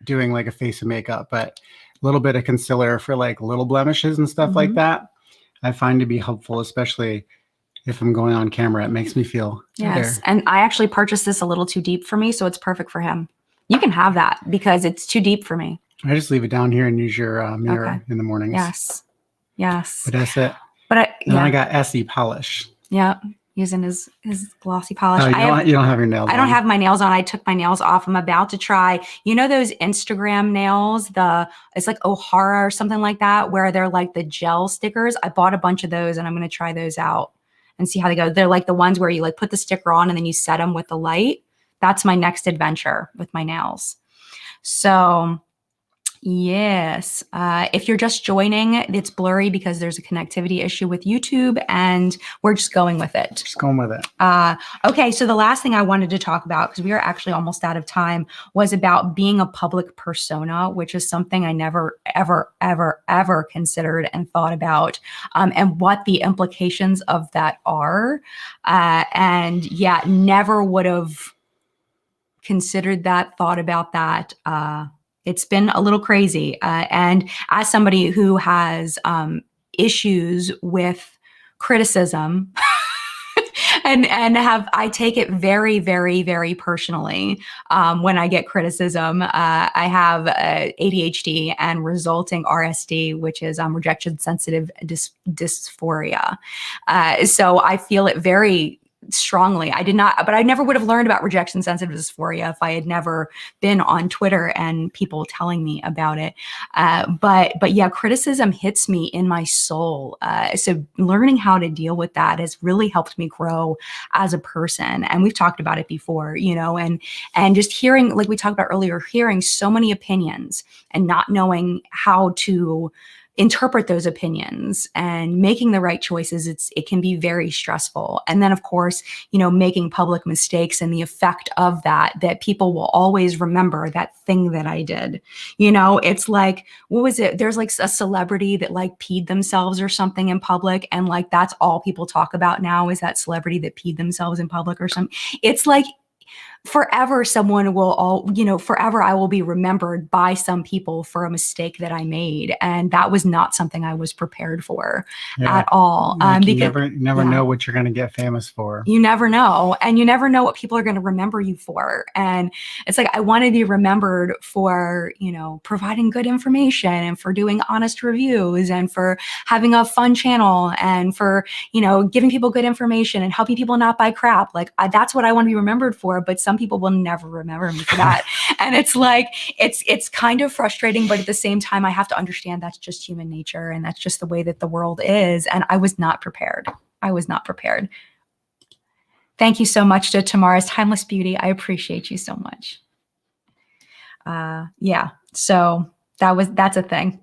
[SPEAKER 2] doing like a face of makeup, but a little bit of concealer for like little blemishes and stuff like that, I find to be helpful, especially if I'm going on camera. It makes me feel
[SPEAKER 1] Yes.
[SPEAKER 2] better.
[SPEAKER 1] And I actually purchased this a little too deep for me, so it's perfect for him. You can have that because it's too deep for me.
[SPEAKER 2] I just leave it down here and use your mirror in the mornings.
[SPEAKER 1] Yes. Yes.
[SPEAKER 2] But that's it.
[SPEAKER 1] But
[SPEAKER 2] then I got Essie polish.
[SPEAKER 1] Yeah. Using his glossy polish.
[SPEAKER 2] Oh, you don't have your nails on.
[SPEAKER 1] I don't have my nails on. I took my nails off. I'm about to try, you know, those Instagram nails, it's like O'Hara or something like that, where they're like the gel stickers. I bought a bunch of those and I'm going to try those out and see how they go. They're like the ones where you like put the sticker on and then you set them with the light. That's my next adventure with my nails. So yes, if you're just joining, it's blurry because there's a connectivity issue with YouTube and we're just going with it.
[SPEAKER 2] Just going with it.
[SPEAKER 1] Okay, so the last thing I wanted to talk about, because we are actually almost out of time, was about being a public persona, which is something I never, ever, ever, ever considered and thought about, and what the implications of that are. And yeah, never would have considered that, thought about that. It's been a little crazy. And as somebody who has issues with criticism and I take it very, very, very personally when I get criticism. I have ADHD and resulting RSD, which is rejection sensitive dysphoria. So I feel it very strongly. But I never would have learned about rejection sensitive dysphoria if I had never been on Twitter and people telling me about it. But yeah, criticism hits me in my soul. So learning how to deal with that has really helped me grow as a person. And we've talked about it before, you know, and just hearing, like we talked about earlier, hearing so many opinions and not knowing how to interpret those opinions and making the right choices, it can be very stressful. And then of course, you know, making public mistakes and the effect of that people will always remember that thing that I did. You know, it's like, what was it? There's like a celebrity that like peed themselves or something in public. And like, that's all people talk about now is that celebrity that peed themselves in public or something. It's like, forever forever I will be remembered by some people for a mistake that I made. And that was not something I was prepared for at all.
[SPEAKER 2] Like you never know what you're going to get famous for.
[SPEAKER 1] You never know. And you never know what people are going to remember you for. And it's like, I want to be remembered for, you know, providing good information and for doing honest reviews and for having a fun channel and for, you know, giving people good information and helping people not buy crap. Like that's what I want to be remembered for. But some people will never remember me for that. And it's like, it's kind of frustrating, but at the same time, I have to understand that's just human nature and that's just the way that the world is. And I was not prepared. Thank you so much to Tamara's Timeless Beauty. I appreciate you so much. Yeah, so that's a thing.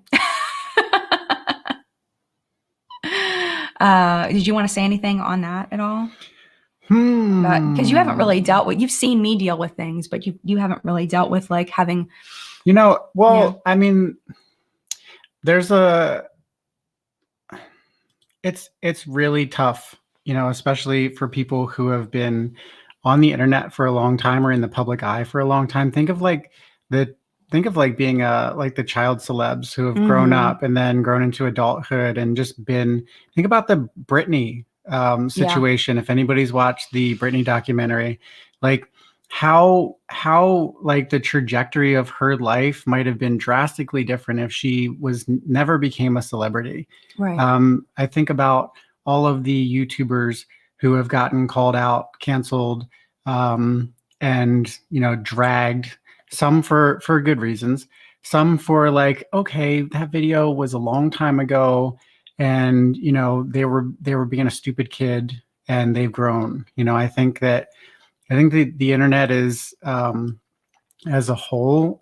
[SPEAKER 1] Did you want to say anything on that at all? Because you haven't really you've seen me deal with things, but you haven't really dealt with like having,
[SPEAKER 2] you know, well, yeah. I mean, there's a it's really tough, you know, especially for people who have been on the internet for a long time or in the public eye for a long time. The think of like being like the child celebs who have grown up and then grown into adulthood and just been, think about the Britney situation. If anybody's watched the Britney documentary, like how like the trajectory of her life might have been drastically different if she was never became a celebrity.
[SPEAKER 1] Right.
[SPEAKER 2] I think about all of the YouTubers who have gotten called out, canceled, and, you know, dragged, some for good reasons, some for like, okay, that video was a long time ago and, you know, they were being a stupid kid and they've grown. You know, I think the internet is, as a whole,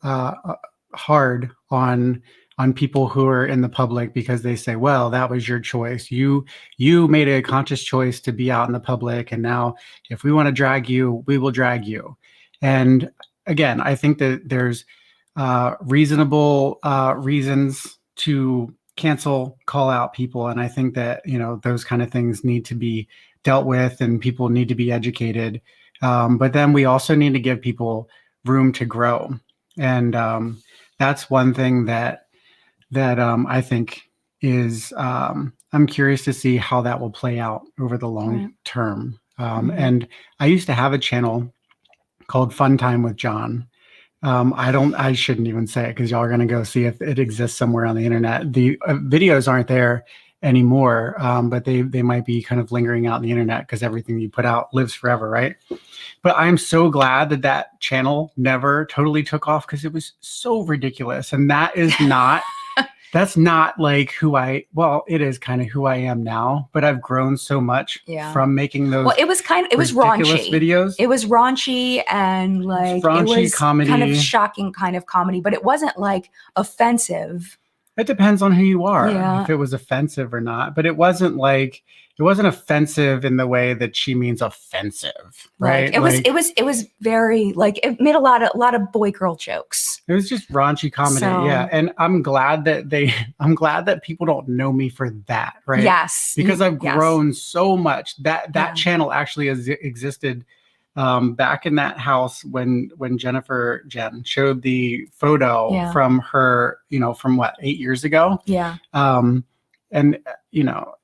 [SPEAKER 2] hard on people who are in the public, because they say, well, that was your choice. You made a conscious choice to be out in the public. And now if we want to drag you, we will drag you. And again, I think that there's reasonable reasons to cancel, call out people. And I think that, you know, those kind of things need to be dealt with and people need to be educated. But then we also need to give people room to grow. And that's one thing that I think is, I'm curious to see how that will play out over the long term. And I used to have a channel called Fun Time with John. I shouldn't even say it because y'all are going to go see if it exists somewhere on the internet. The videos aren't there anymore, but they might be kind of lingering out on the internet because everything you put out lives forever, right? But I'm so glad that channel never totally took off because it was so ridiculous. And that is not, that's not like well, it is kind of who I am now, but I've grown so much from making those.
[SPEAKER 1] Well, it was raunchy
[SPEAKER 2] videos.
[SPEAKER 1] It was raunchy and like
[SPEAKER 2] raunchy
[SPEAKER 1] it was
[SPEAKER 2] comedy,
[SPEAKER 1] kind of shocking kind of comedy, but it wasn't like offensive.
[SPEAKER 2] It depends on who you are, if it was offensive or not. But it wasn't offensive in the way that she means offensive, right?
[SPEAKER 1] Like, it was very like, it made a lot of boy girl jokes.
[SPEAKER 2] It was just raunchy comedy, And I'm glad that people don't know me for that, right?
[SPEAKER 1] Yes,
[SPEAKER 2] because I've grown so much. That channel actually has existed back in that house when Jen showed the photo from her, you know, from what, 8 years ago.
[SPEAKER 1] Yeah.
[SPEAKER 2] And you know,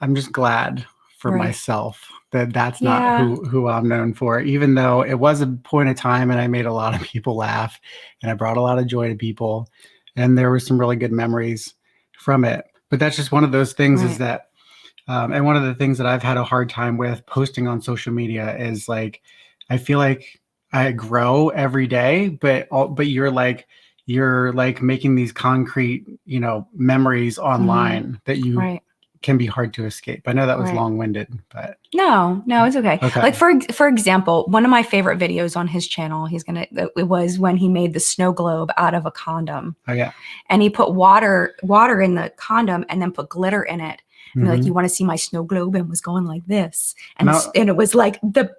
[SPEAKER 2] I'm just glad for myself that that's not who I'm known for, even though it was a point of time and I made a lot of people laugh and I brought a lot of joy to people and there were some really good memories from it. But that's just one of those things is that, and one of the things that I've had a hard time with posting on social media is like, I feel like I grow every day, but you're like making these concrete, you know, memories online that you can be hard to escape. I know that was long-winded, but
[SPEAKER 1] no, it's okay. Like for example, one of my favorite videos on his channel, it was when he made the snow globe out of a condom. Oh yeah. And he put water in the condom and then put glitter in it. And like, you want to see my snow globe, and was going like this. And and it was like the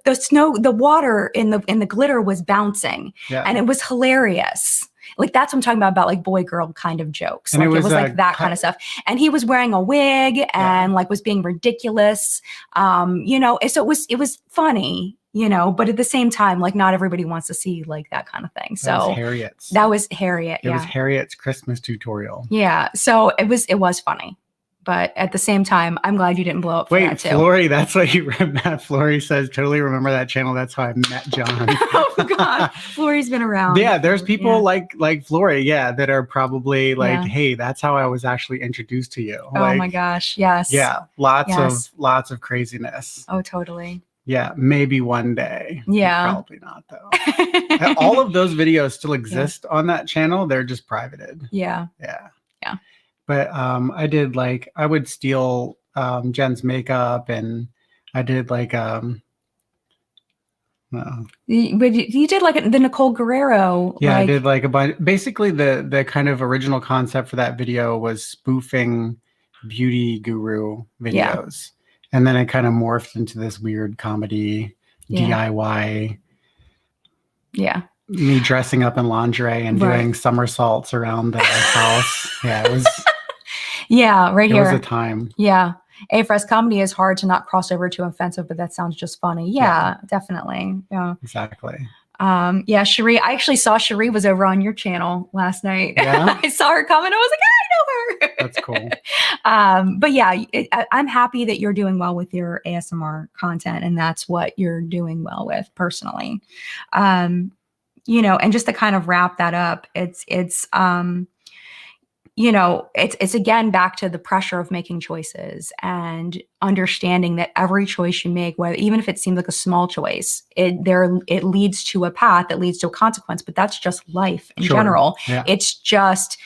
[SPEAKER 1] water in the glitter was bouncing and it was hilarious. Like that's what I'm talking about like boy girl kind of jokes. And like it was like that kind of stuff. And he was wearing a wig and like was being ridiculous. You know, so it was funny, you know, but at the same time, like not everybody wants to see like that kind of thing. So that was Harriet.
[SPEAKER 2] It was Harriet's Christmas tutorial.
[SPEAKER 1] Yeah. So it was funny. But at the same time, I'm glad you didn't blow up for that too.
[SPEAKER 2] Flory, that's what you read. Matt Flory says, totally remember that channel. That's how I met John.
[SPEAKER 1] Oh God, Flory's been around.
[SPEAKER 2] Yeah, there's people like Flory, that are probably like, hey, that's how I was actually introduced to you.
[SPEAKER 1] Oh my gosh, yes.
[SPEAKER 2] Yeah, lots of craziness.
[SPEAKER 1] Oh, totally.
[SPEAKER 2] Yeah, maybe one day.
[SPEAKER 1] Yeah.
[SPEAKER 2] Probably not though. All of those videos still exist on that channel. They're just privated.
[SPEAKER 1] Yeah.
[SPEAKER 2] Yeah.
[SPEAKER 1] Yeah.
[SPEAKER 2] But I would steal Jen's makeup, and I did like
[SPEAKER 1] but you did like the Nicole Guerrero.
[SPEAKER 2] Yeah, I did like a bunch. Basically, the kind of original concept for that video was spoofing beauty guru videos, and then it kind of morphed into this weird comedy DIY. Yeah. Me dressing up in lingerie and doing somersaults around the house. Yeah,
[SPEAKER 1] Yeah, right
[SPEAKER 2] It was a
[SPEAKER 1] here.
[SPEAKER 2] time.
[SPEAKER 1] Yeah. A-Fres comedy is hard to not cross over to offensive, but that sounds just funny. Yeah, definitely. Yeah.
[SPEAKER 2] Exactly.
[SPEAKER 1] Yeah, Cherie, I actually saw Cherie was over on your channel last night.
[SPEAKER 2] Yeah?
[SPEAKER 1] I saw her comment. I was like, I know her.
[SPEAKER 2] That's cool.
[SPEAKER 1] But yeah, I'm happy that you're doing well with your ASMR content, and that's what you're doing well with personally. You know, and just to kind of wrap that up, it's you know, it's again back to the pressure of making choices and understanding that every choice you make, whether even if it seems like a small choice, it leads to a path that leads to a consequence. But that's just life in general.
[SPEAKER 2] Yeah.
[SPEAKER 1] It's just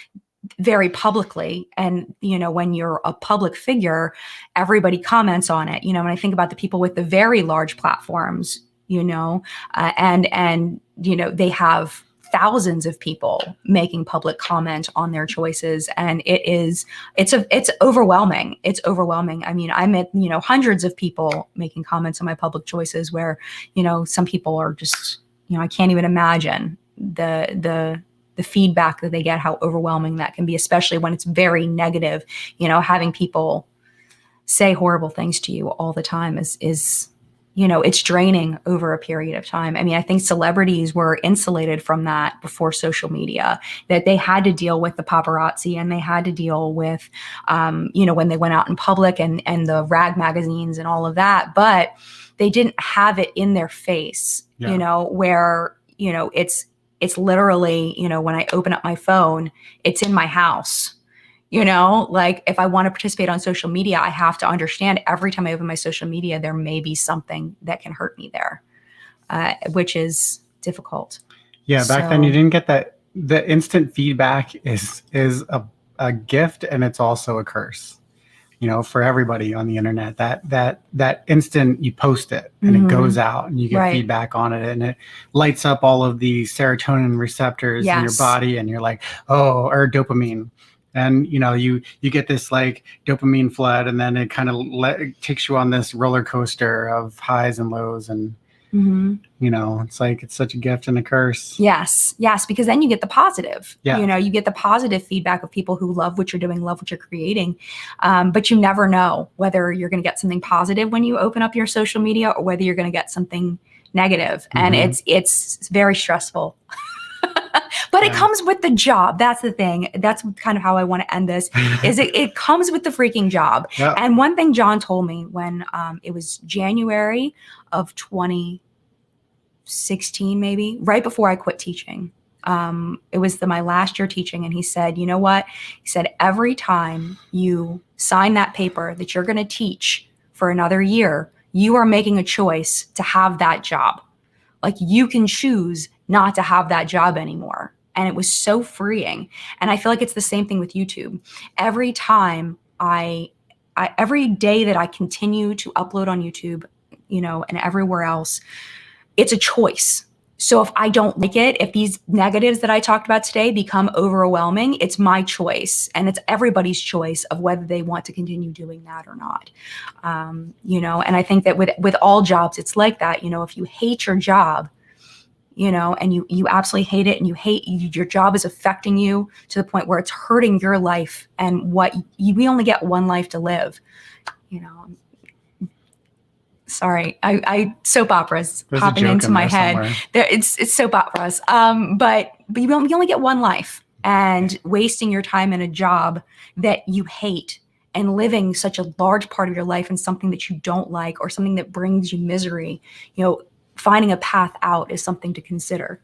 [SPEAKER 1] very publicly, and you know, when you're a public figure, everybody comments on it. You know, when I think about the people with the very large platforms, you know, and you know, they have thousands of people making public comment on their choices, and it's overwhelming. It's overwhelming. I mean, I met, you know, hundreds of people making comments on my public choices where, you know, some people are just, you know, I can't even imagine the feedback that they get, how overwhelming that can be, especially when it's very negative. You know, having people say horrible things to you all the time is you know, it's draining over a period of time. I mean, I think celebrities were insulated from that before social media, that they had to deal with the paparazzi, and they had to deal with, you know, when they went out in public and the rag magazines and all of that, but they didn't have it in their face, you know, where, you know, it's literally, you know, when I open up my phone, it's in my house. You know, like if I want to participate on social media, I have to understand every time I open my social media, there may be something that can hurt me there, which is difficult.
[SPEAKER 2] Yeah, back then you didn't get that. The instant feedback is a gift, and it's also a curse. You know, for everybody on the internet, that instant you post it and it goes out and you get feedback on it, and it lights up all of the serotonin receptors in your body, and you're like, oh, or dopamine. And, you know, you get this like dopamine flood, and then it kind of takes you on this roller coaster of highs and lows. And, you know, it's like, it's such a gift and a curse.
[SPEAKER 1] Yes. Yes. Because then you get the positive,
[SPEAKER 2] Yeah.
[SPEAKER 1] You know, you get the positive feedback of people who love what you're doing, love what you're creating. But you never know whether you're going to get something positive when you open up your social media, or whether you're going to get something negative. And it's very stressful. But it comes with the job. That's the thing. That's kind of how I want to end this, is it comes with the freaking job. And one thing John told me when it was January of 2016, maybe right before I quit teaching. It was my last year teaching. And he said, you know what? He said, every time you sign that paper that you're going to teach for another year, you are making a choice to have that job. Like, you can choose not to have that job anymore. And it was so freeing. And I feel like it's the same thing with YouTube. Every time every day that I continue to upload on YouTube, you know, and everywhere else, it's a choice. So if I don't like it, if these negatives that I talked about today become overwhelming, it's my choice, and it's everybody's choice of whether they want to continue doing that or not. You know, and I think that with all jobs, it's like that. You know, if you hate your job, you know, and you absolutely hate it, and your job is affecting you to the point where it's hurting your life, and we only get one life to live, you know. Sorry, I soap operas popping into my head. It's soap operas. But you only get one life, and wasting your time in a job that you hate, and living such a large part of your life in something that you don't like, or something that brings you misery, you know, finding a path out is something to consider.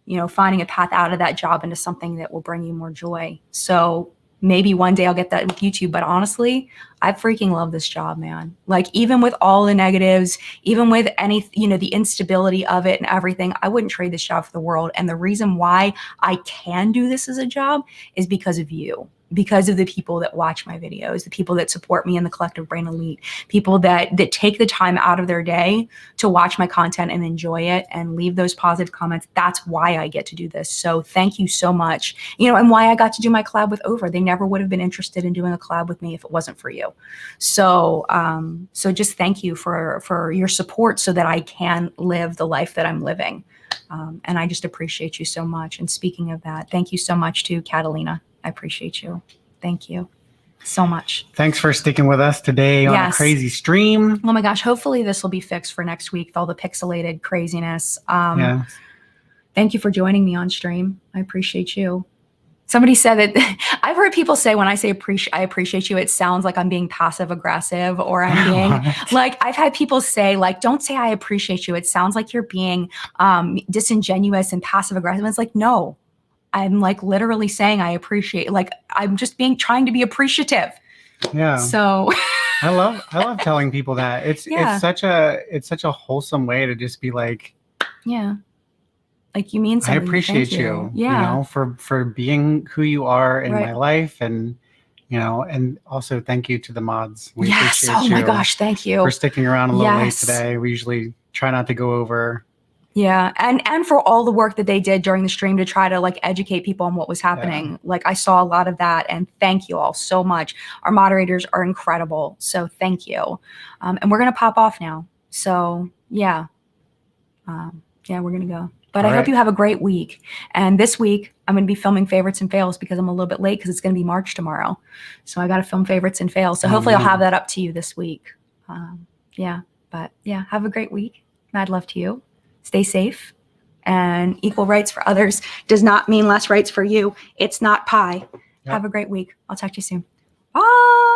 [SPEAKER 1] You know, finding a path out of that job into something that will bring you more joy. So maybe one day I'll get that with YouTube, but honestly, I freaking love this job, man. Like, even with all the negatives, even with any, you know, the instability of it and everything, I wouldn't trade this job for the world. And the reason why I can do this as a job is because of you. Because of the people that watch my videos, the people that support me in the Collective Brain Elite, people that take the time out of their day to watch my content and enjoy it and leave those positive comments. That's why I get to do this. So thank you so much. You know, and why I got to do my collab with Over. They never would have been interested in doing a collab with me if it wasn't for you. So, so just thank you for your support so that I can live the life that I'm living. And I just appreciate you so much. And speaking of that, thank you so much to Catalina. I appreciate you. Thank you. so much.
[SPEAKER 2] Thanks for sticking with us today on a
[SPEAKER 1] Yes.
[SPEAKER 2] crazy stream.
[SPEAKER 1] Oh my gosh, hopefully this will be fixed for next week with all the pixelated craziness.
[SPEAKER 2] Yeah.
[SPEAKER 1] Thank you for joining me on stream. I appreciate you. Somebody said that I've heard people say when I say I appreciate you, it sounds like I'm being passive aggressive or I'm being like, I've had people say like, don't say I appreciate you. It sounds like you're being disingenuous and passive aggressive. It's like, no, I'm like literally saying I appreciate, like I'm just trying to be appreciative.
[SPEAKER 2] Yeah.
[SPEAKER 1] So
[SPEAKER 2] I love telling people that. It's such a wholesome way to just be like,
[SPEAKER 1] yeah. Like you mean something.
[SPEAKER 2] I appreciate
[SPEAKER 1] Thank
[SPEAKER 2] you,
[SPEAKER 1] yeah.
[SPEAKER 2] for being who you are in
[SPEAKER 1] Right.
[SPEAKER 2] my life, and and also thank you to the mods. We
[SPEAKER 1] Yes.
[SPEAKER 2] appreciate
[SPEAKER 1] Oh my
[SPEAKER 2] you
[SPEAKER 1] gosh, thank you
[SPEAKER 2] for sticking around a little late
[SPEAKER 1] Yes.
[SPEAKER 2] today. We usually try not to go over.
[SPEAKER 1] Yeah, and for all the work that they did during the stream to try to like educate people on what was happening.
[SPEAKER 2] Yeah.
[SPEAKER 1] Like I saw a lot of that, and thank you all so much. Our moderators are incredible, so thank you. And we're gonna pop off now. So yeah, yeah, we're gonna go. But
[SPEAKER 2] All
[SPEAKER 1] I hope
[SPEAKER 2] right.
[SPEAKER 1] you have a great week. And this week I'm gonna be filming favorites and fails because I'm a little bit late because it's gonna be March tomorrow. So I got to film favorites and fails. So hopefully I'll have that up to you this week. Yeah, but yeah, have a great week. Mad love to you. Stay safe, and equal rights for others does not mean less rights for you. It's not pie.
[SPEAKER 2] Yep.
[SPEAKER 1] Have a great week. I'll talk to you soon. Bye.